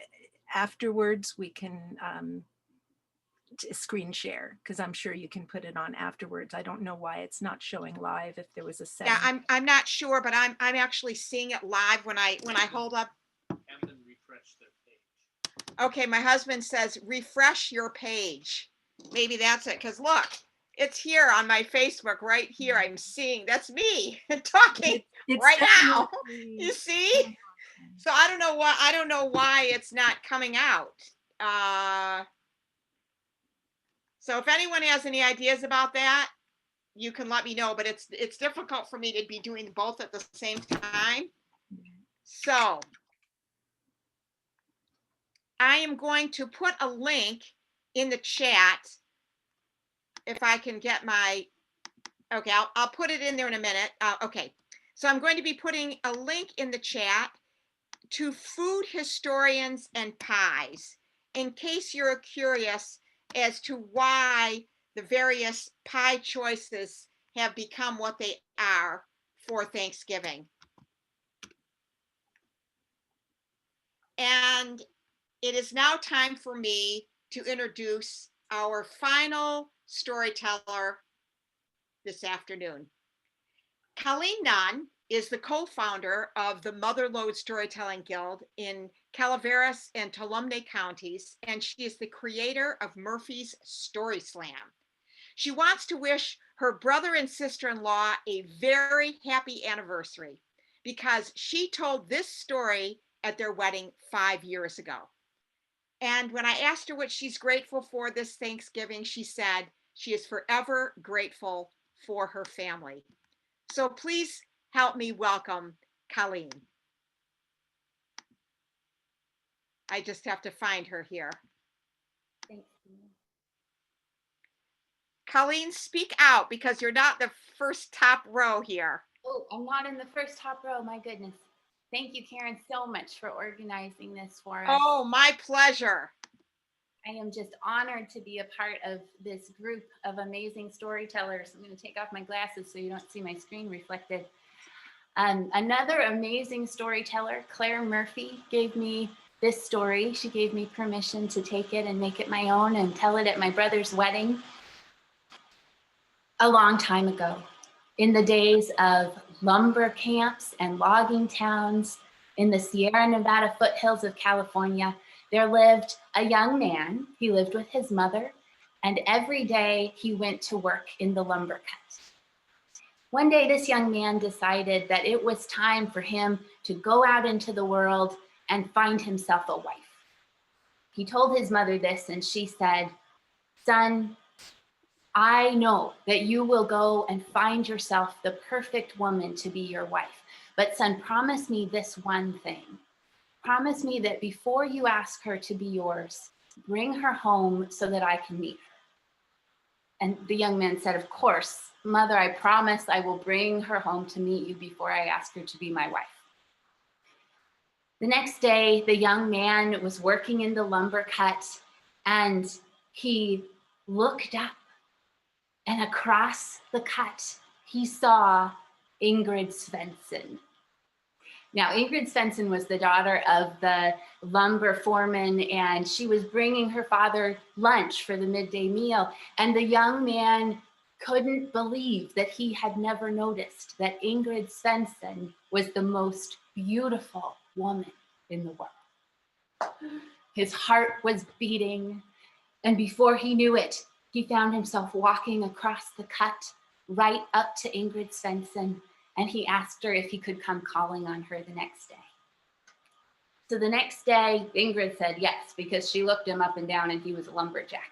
afterwards we can screen share, because I'm sure you can put it on afterwards. I don't know why it's not showing live, if there was a setting. Yeah, I'm not sure, but I'm actually seeing it live when I hold up. Have them refresh their page. Okay, my husband says refresh your page. Maybe that's it, because look, it's here on my Facebook right here. I'm seeing, that's me talking right now. You see? So I don't know why it's not coming out. So if anyone has any ideas about that, you can let me know, but it's difficult for me to be doing both at the same time. So I am going to put a link in the chat. If I can get my, okay, I'll put it in there in a minute. Okay, so I'm going to be putting a link in the chat to Food Historians and Pies, in case you're curious as to why the various pie choices have become what they are for Thanksgiving. And it is now time for me to introduce our final storyteller this afternoon. Colleen Nunn is the co-founder of the Mother Lode Storytelling Guild in Calaveras and Tuolumne counties, and she is the creator of Murphy's Story Slam. She wants to wish her brother and sister-in-law a very happy anniversary because she told this story at their wedding 5 years ago. And when I asked her what she's grateful for this Thanksgiving, she said she is forever grateful for her family. So please help me welcome Colleen. I just have to find her here. Thank you. Colleen, speak out because you're not the first top row here. Oh, I'm not in the first top row. My goodness. Thank you, Karen, so much for organizing this for us. Oh, my pleasure. I am just honored to be a part of this group of amazing storytellers. I'm going to take off my glasses so you don't see my screen reflected. Another amazing storyteller, Claire Murphy, gave me this story. She gave me permission to take it and make it my own and tell it at my brother's wedding a long time ago. In the days of lumber camps and logging towns in the Sierra Nevada foothills of California, there lived a young man. He lived with his mother And every day he went to work in the lumber cut. One day, this young man decided that it was time for him to go out into the world and find himself a wife. He told his mother this, and she said, "Son, I know that you will go and find yourself the perfect woman to be your wife. But son, promise me this one thing. Promise me that before you ask her to be yours, bring her home so that I can meet her." And the young man said, "Of course, mother, I promise I will bring her home to meet you before I ask her to be my wife." The next day, the young man was working in the lumber cut, and he looked up, and across the cut, he saw Ingrid Svensson. Now, Ingrid Svensson was the daughter of the lumber foreman, and she was bringing her father lunch for the midday meal. And the young man couldn't believe that he had never noticed that Ingrid Svensson was the most beautiful woman in the world. His heart was beating, and before he knew it, he found himself walking across the cut right up to Ingrid Svensson, and he asked her if he could come calling on her the next day. So the next day, Ingrid said yes, because she looked him up and down and he was a lumberjack.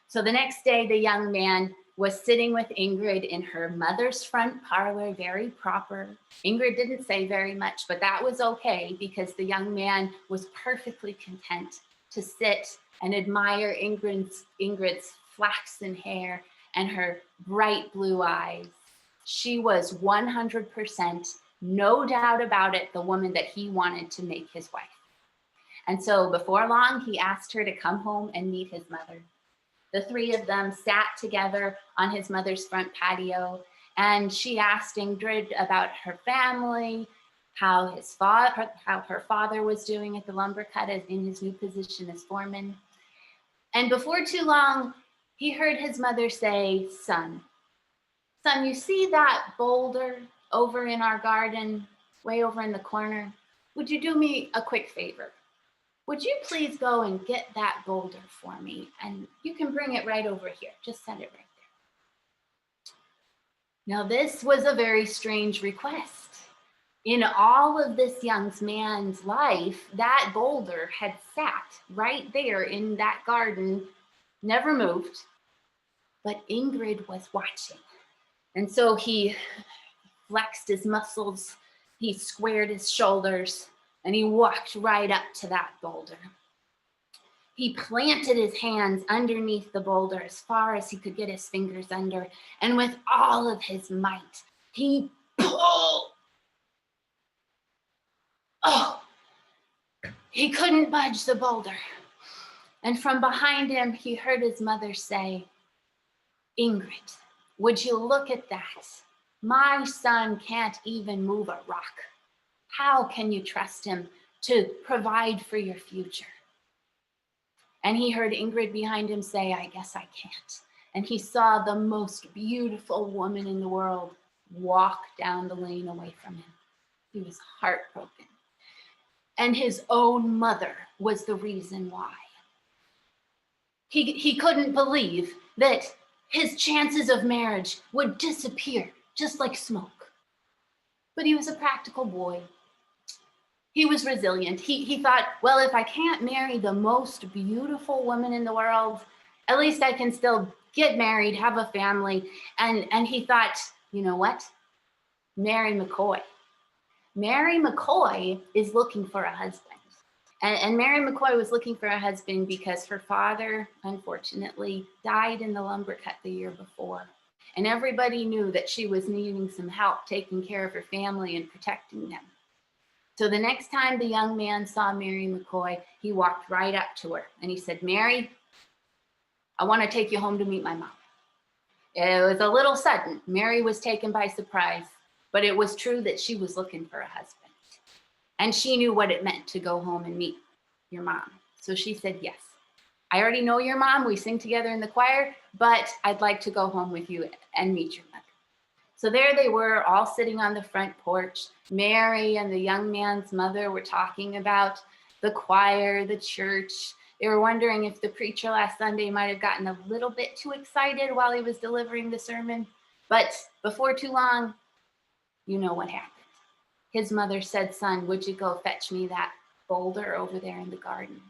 So the next day, the young man was sitting with Ingrid in her mother's front parlor, very proper. Ingrid didn't say very much, but that was okay because the young man was perfectly content to sit and admire Ingrid's flaxen hair and her bright blue eyes. She was 100%, no doubt about it, the woman that he wanted to make his wife. And so before long, he asked her to come home and meet his mother. The three of them sat together on his mother's front patio, and she asked Ingrid about her family, how her father was doing at the lumber cut in his new position as foreman. And before too long, he heard his mother say, son, you see that boulder over in our garden, way over in the corner? Would you do me a quick favor? Would you please go and get that boulder for me? And you can bring it right over here. Just send it right there. Now, this was a very strange request. In all of this young man's life, that boulder had sat right there in that garden, never moved, but Ingrid was watching. And so he flexed his muscles, he squared his shoulders, and he walked right up to that boulder. He planted his hands underneath the boulder as far as he could get his fingers under, and with all of his might, he pulled. Oh, he couldn't budge the boulder. And from behind him, he heard his mother say, Ingrid, would you look at that? My son can't even move a rock. How can you trust him to provide for your future? And he heard Ingrid behind him say, I guess I can't. And he saw the most beautiful woman in the world walk down the lane away from him. He was heartbroken. And his own mother was the reason why. He couldn't believe that his chances of marriage would disappear just like smoke. But he was a practical boy. He was resilient. He thought, well, if I can't marry the most beautiful woman in the world, at least I can still get married, have a family. And he thought, you know what? Mary McCoy. Mary McCoy is looking for a husband. And Mary McCoy was looking for a husband because her father, unfortunately, died in the lumber cut the year before. And everybody knew that she was needing some help taking care of her family and protecting them. So the next time the young man saw Mary McCoy, he walked right up to her and he said, Mary, I want to take you home to meet my mom. It was a little sudden. Mary was taken by surprise, but it was true that she was looking for a husband. And she knew what it meant to go home and meet your mom. So she said, yes, I already know your mom. We sing together in the choir, but I'd like to go home with you and meet your mother. So there they were, all sitting on the front porch. Mary and the young man's mother were talking about the choir, the church. They were wondering if the preacher last Sunday might have gotten a little bit too excited while he was delivering the sermon. But before too long, you know what happened. His mother said, "Son, would you go fetch me that boulder over there in the garden?"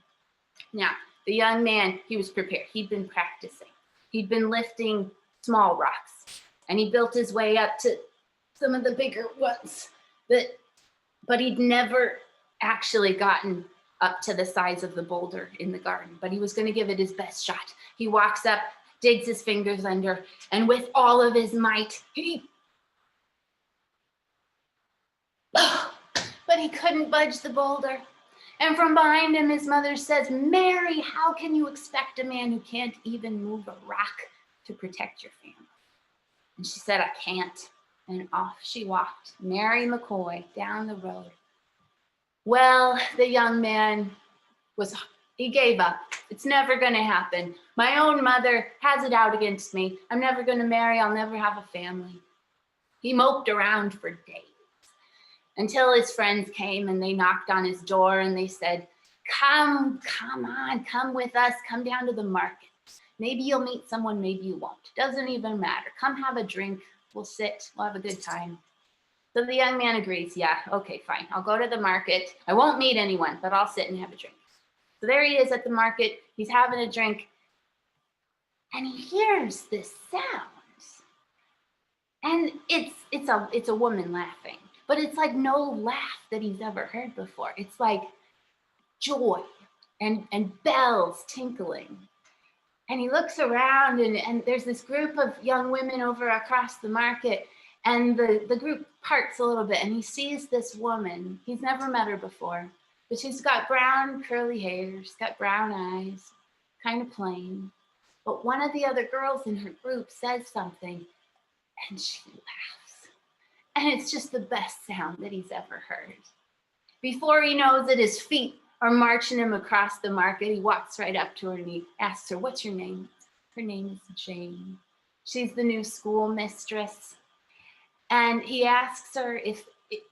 Now, the young man, he was prepared. He'd been practicing. He'd been lifting small rocks, and he built his way up to some of the bigger ones. But he'd never actually gotten up to the size of the boulder in the garden, but he was going to give it his best shot. He walks up, digs his fingers under, and with all of his might, but he couldn't budge the boulder. And from behind him, his mother says, "Mary, how can you expect a man who can't even move a rock to protect your family?" And she said, "I can't." And off she walked, Mary McCoy, down the road. Well, the young man he gave up. It's never going to happen. My own mother has it out against me. I'm never going to marry. I'll never have a family. He moped around for days until his friends came and they knocked on his door and they said, come on, come with us. Come down to the market. Maybe you'll meet someone, maybe you won't. Doesn't even matter. Come have a drink. We'll sit. We'll have a good time. So the young man agrees. Yeah, okay, fine. I'll go to the market. I won't meet anyone, but I'll sit and have a drink. So there he is at the market. He's having a drink. And he hears this sound. And it's a woman laughing. But it's like no laugh that he's ever heard before. It's like joy and bells tinkling. And he looks around and there's this group of young women over across the market. And the group parts a little bit and he sees this woman. He's never met her before, but she's got brown curly hair, she's got brown eyes, kind of plain. But one of the other girls in her group says something and she laughs. And it's just the best sound that he's ever heard. Before he knows it, his feet are marching him across the market. He walks right up to her and he asks her, "What's your name?" Her name is Jane. She's the new school mistress. And he asks her,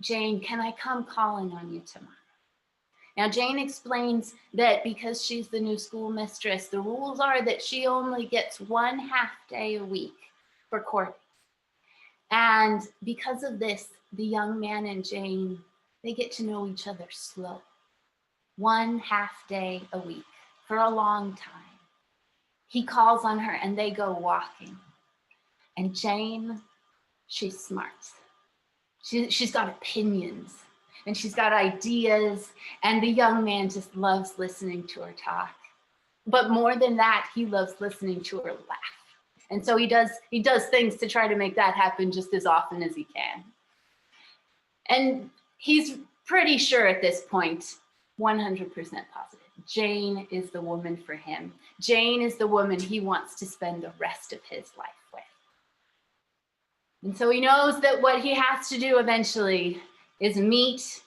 "Jane, can I come calling on you tomorrow?" Now, Jane explains that because she's the new school mistress, the rules are that she only gets 1 half day a week for courting. And because of this, the young man and Jane, they get to know each other slow. 1 half day a week for a long time. He calls on her and they go walking. And Jane, she's smart. She's got opinions and she's got ideas, and the young man just loves listening to her talk. But more than that, he loves listening to her laugh. And so he does things to try to make that happen just as often as he can. And he's pretty sure at this point, 100% positive, Jane is the woman for him. Jane is the woman he wants to spend the rest of his life with. And so he knows that what he has to do eventually is meet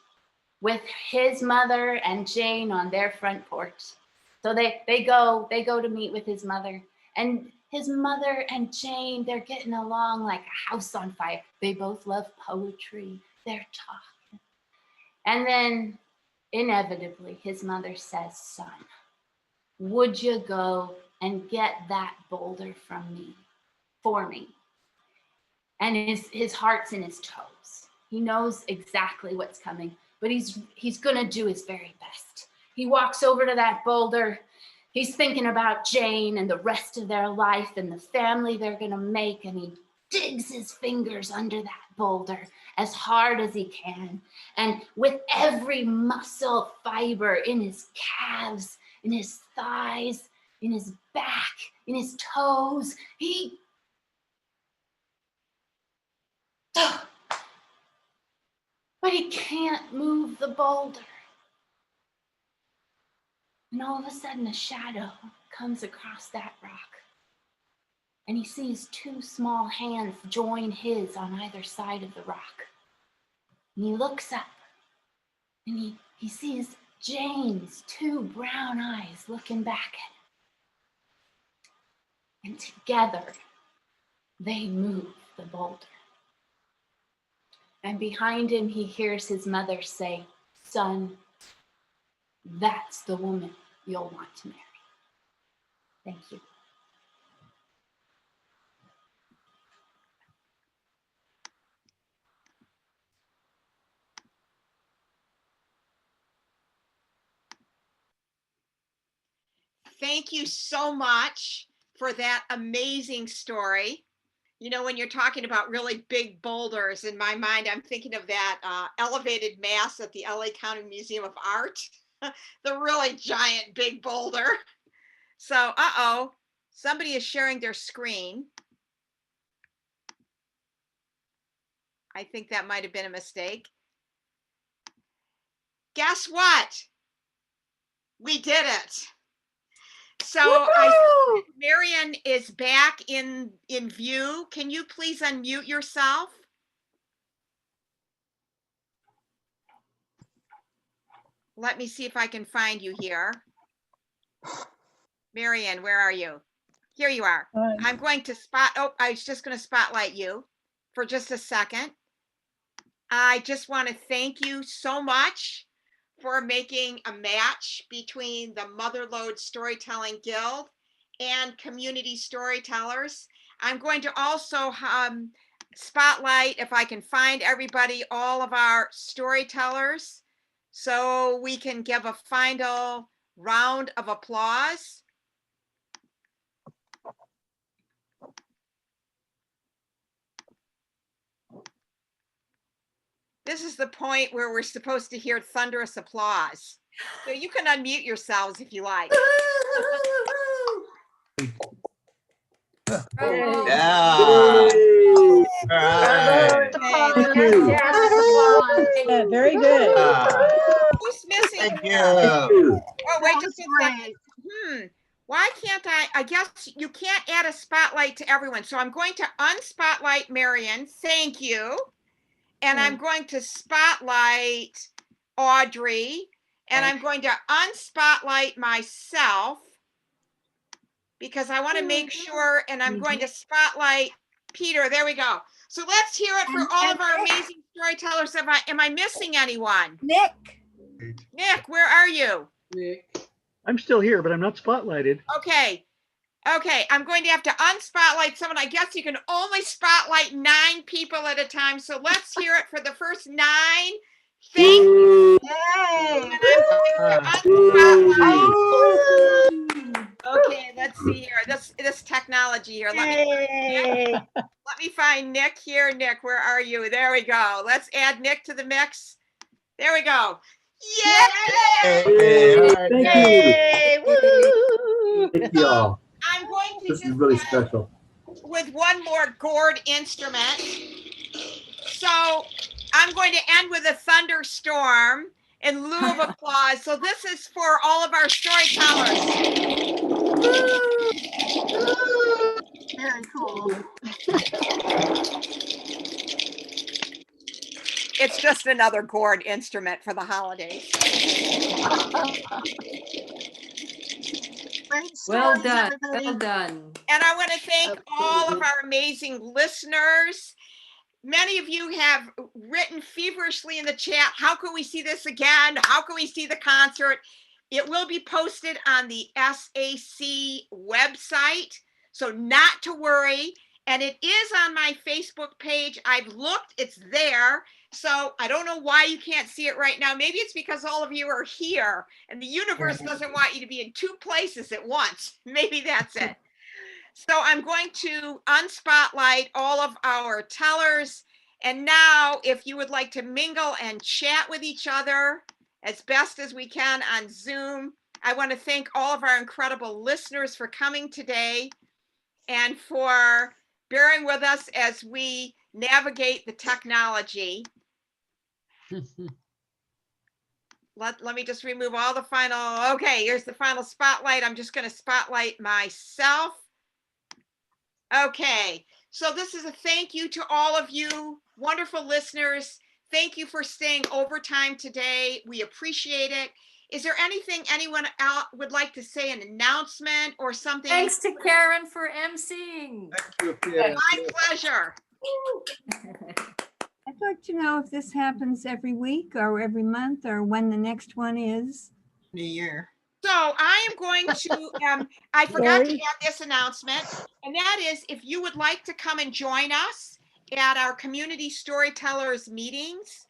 with his mother and Jane on their front porch. So they go to meet with his mother, and his mother and Jane, they're getting along like a house on fire. They both love poetry. They're talking. And then inevitably his mother says, "Son, would you go and get that boulder from me, for me?" And his heart's in his toes. He knows exactly what's coming, but he's gonna do his very best. He walks over to that boulder. He's thinking about Jane and the rest of their life and the family they're gonna make, and he digs his fingers under that boulder as hard as he can. And with every muscle fiber in his calves, in his thighs, in his back, in his toes, but he can't move the boulder. And all of a sudden, a shadow comes across that rock. And he sees 2 small hands join his on either side of the rock. And he looks up and he sees Jane's 2 brown eyes looking back at him. And together, they move the boulder. And behind him, he hears his mother say, "Son, that's the woman you'll want to marry. Thank you. Thank you so much for that amazing story. You know, when you're talking about really big boulders, in my mind, I'm thinking of that elevated mass at the LA County Museum of Art, the really giant big boulder. So, uh-oh, somebody is sharing their screen. I think that might have been a mistake. Guess what? We did it. So I see Marion is back in view. Can you please unmute yourself? Let me see if I can find you here. Marion, where are you? Here you are. I'm going to I was just going to spotlight you for just a second. I just want to thank you so much for making a match between the Mother Lode Storytelling Guild and Community Storytellers. I'm going to also spotlight, if I can find everybody, all of our storytellers, so we can give a final round of applause. This is the point where we're supposed to hear thunderous applause. So you can unmute yourselves if you like. Yeah. Yeah, very good. Who's missing? Thank you. Oh, wait just a second. Why can't I guess you can't add a spotlight to everyone. So I'm going to unspotlight Marion. Thank you. And I'm going to spotlight Audrey. And I'm going to unspotlight myself because I want to make sure, and I'm going to spotlight Peter. There we go. So let's hear it for all of our amazing storytellers. Am I missing anyone? Nick. Nick, where are you? Nick. I'm still here, but I'm not spotlighted. Okay. Okay, I'm going to have to unspotlight someone. I guess you can only spotlight 9 people at a time. So let's hear it for the first 9. Thank you. And I'm going to unspotlight. Okay, let's see here. This technology here. Let me find Nick here. Nick, where are you? There we go. Let's add Nick to the mix. There we go. Yay! Thank you. Thank y'all. I'm going to This is just really end special. with one more gourd instrument. So I'm going to end with a thunderstorm in lieu of applause. So this is for all of our storytellers. Very cool. It's just another gourd instrument for the holidays. Well done. Well done. And I want to thank all of our amazing listeners. Many of you have written feverishly in the chat, how can we see this again? How can we see the concert? It will be posted on the SAC website, so not to worry. And it is on my Facebook page. I've looked, it's there. So I don't know why you can't see it right now. Maybe it's because all of you are here and the universe doesn't want you to be in 2 places at once. Maybe that's it. So I'm going to unspotlight all of our tellers. And now if you would like to mingle and chat with each other as best as we can on Zoom, I want to thank all of our incredible listeners for coming today and for bearing with us as we navigate the technology. Let me just remove all the final. Okay, here's the final spotlight. I'm just going to spotlight myself. Okay, so this is a thank you to all of you wonderful listeners. Thank you for staying overtime today. We appreciate it. Is there anything anyone else would like to say, an announcement or something? Thanks to Karen for emceeing. Thank you, Karen. My pleasure. I'd like to know if this happens every week or every month or when the next one is. New Year. So I am going to, I forgot to Lori? add this announcement, and that is if you would like to come and join us at our community storytellers meetings,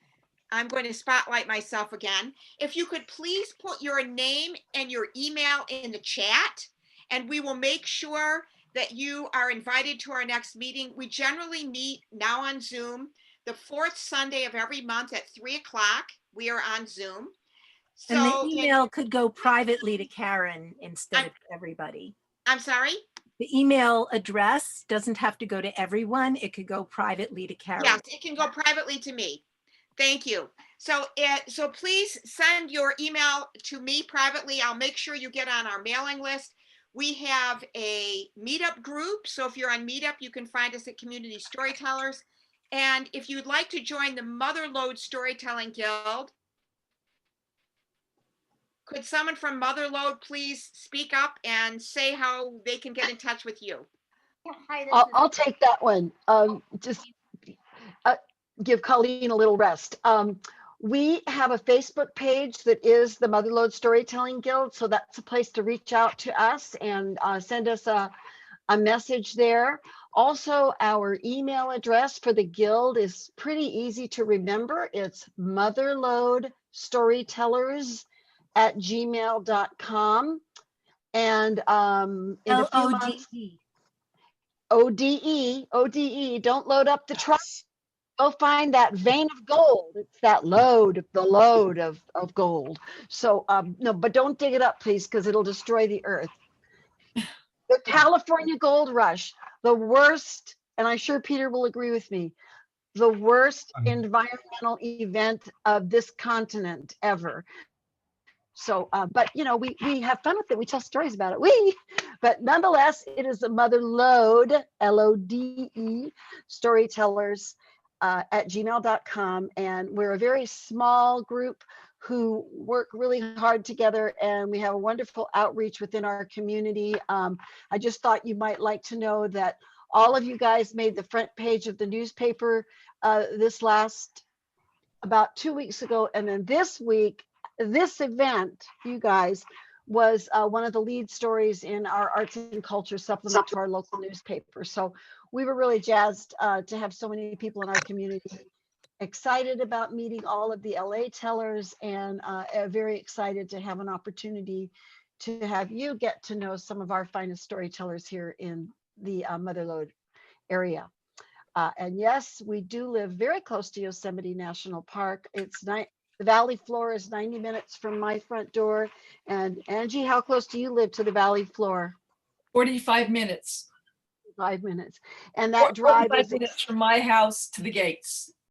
I'm going to spotlight myself again. If you could please put your name and your email in the chat, and we will make sure that you are invited to our next meeting. We generally meet now on Zoom the fourth Sunday of every month at 3 o'clock. We are on Zoom. And the So email could go privately to Karen instead of everybody. I'm sorry? The email address doesn't have to go to everyone. It could go privately to Karen. Yes, it can go privately to me. Thank you. So, so please send your email to me privately. I'll make sure you get on our mailing list. We have a meetup group. So if you're on Meetup, you can find us at Community Storytellers. And if you'd like to join the Mother Lode Storytelling Guild, could someone from Mother Lode please speak up and say how they can get in touch with you? Hi, I'll take that one. Just give Colleen a little rest. We have a Facebook page that is the Mother Lode Storytelling Guild. So that's a place to reach out to us and send us a message there. Also, our email address for the guild is pretty easy to remember. It's motherlodestorytellers@gmail.com. And in a few months, ODE, don't load up the truck. Go find that vein of gold. It's that load, the load of gold. So no, but don't dig it up, please, because it'll destroy the earth. The California gold rush, the worst, and I'm sure Peter will agree with me, the worst environmental event of this continent ever. So, but you know, we have fun with it. We tell stories about it. But nonetheless, it is the Mother Lode, LODE, storytellers at gmail.com. And we're a very small group who work really hard together, and we have a wonderful outreach within our community. I just thought you might like to know that all of you guys made the front page of the newspaper about 2 weeks ago. And then this week, this event, you guys, was one of the lead stories in our arts and culture supplement to our local newspaper. So we were really jazzed to have so many people in our community excited about meeting all of the LA tellers, and very excited to have an opportunity to have you get to know some of our finest storytellers here in the Mother Lode area. And yes, we do live very close to Yosemite National Park. The valley floor is 90 minutes from my front door. And Angie, how close do you live to the valley floor? 45 minutes. 5 minutes. And that drive is minutes from my house to the gates.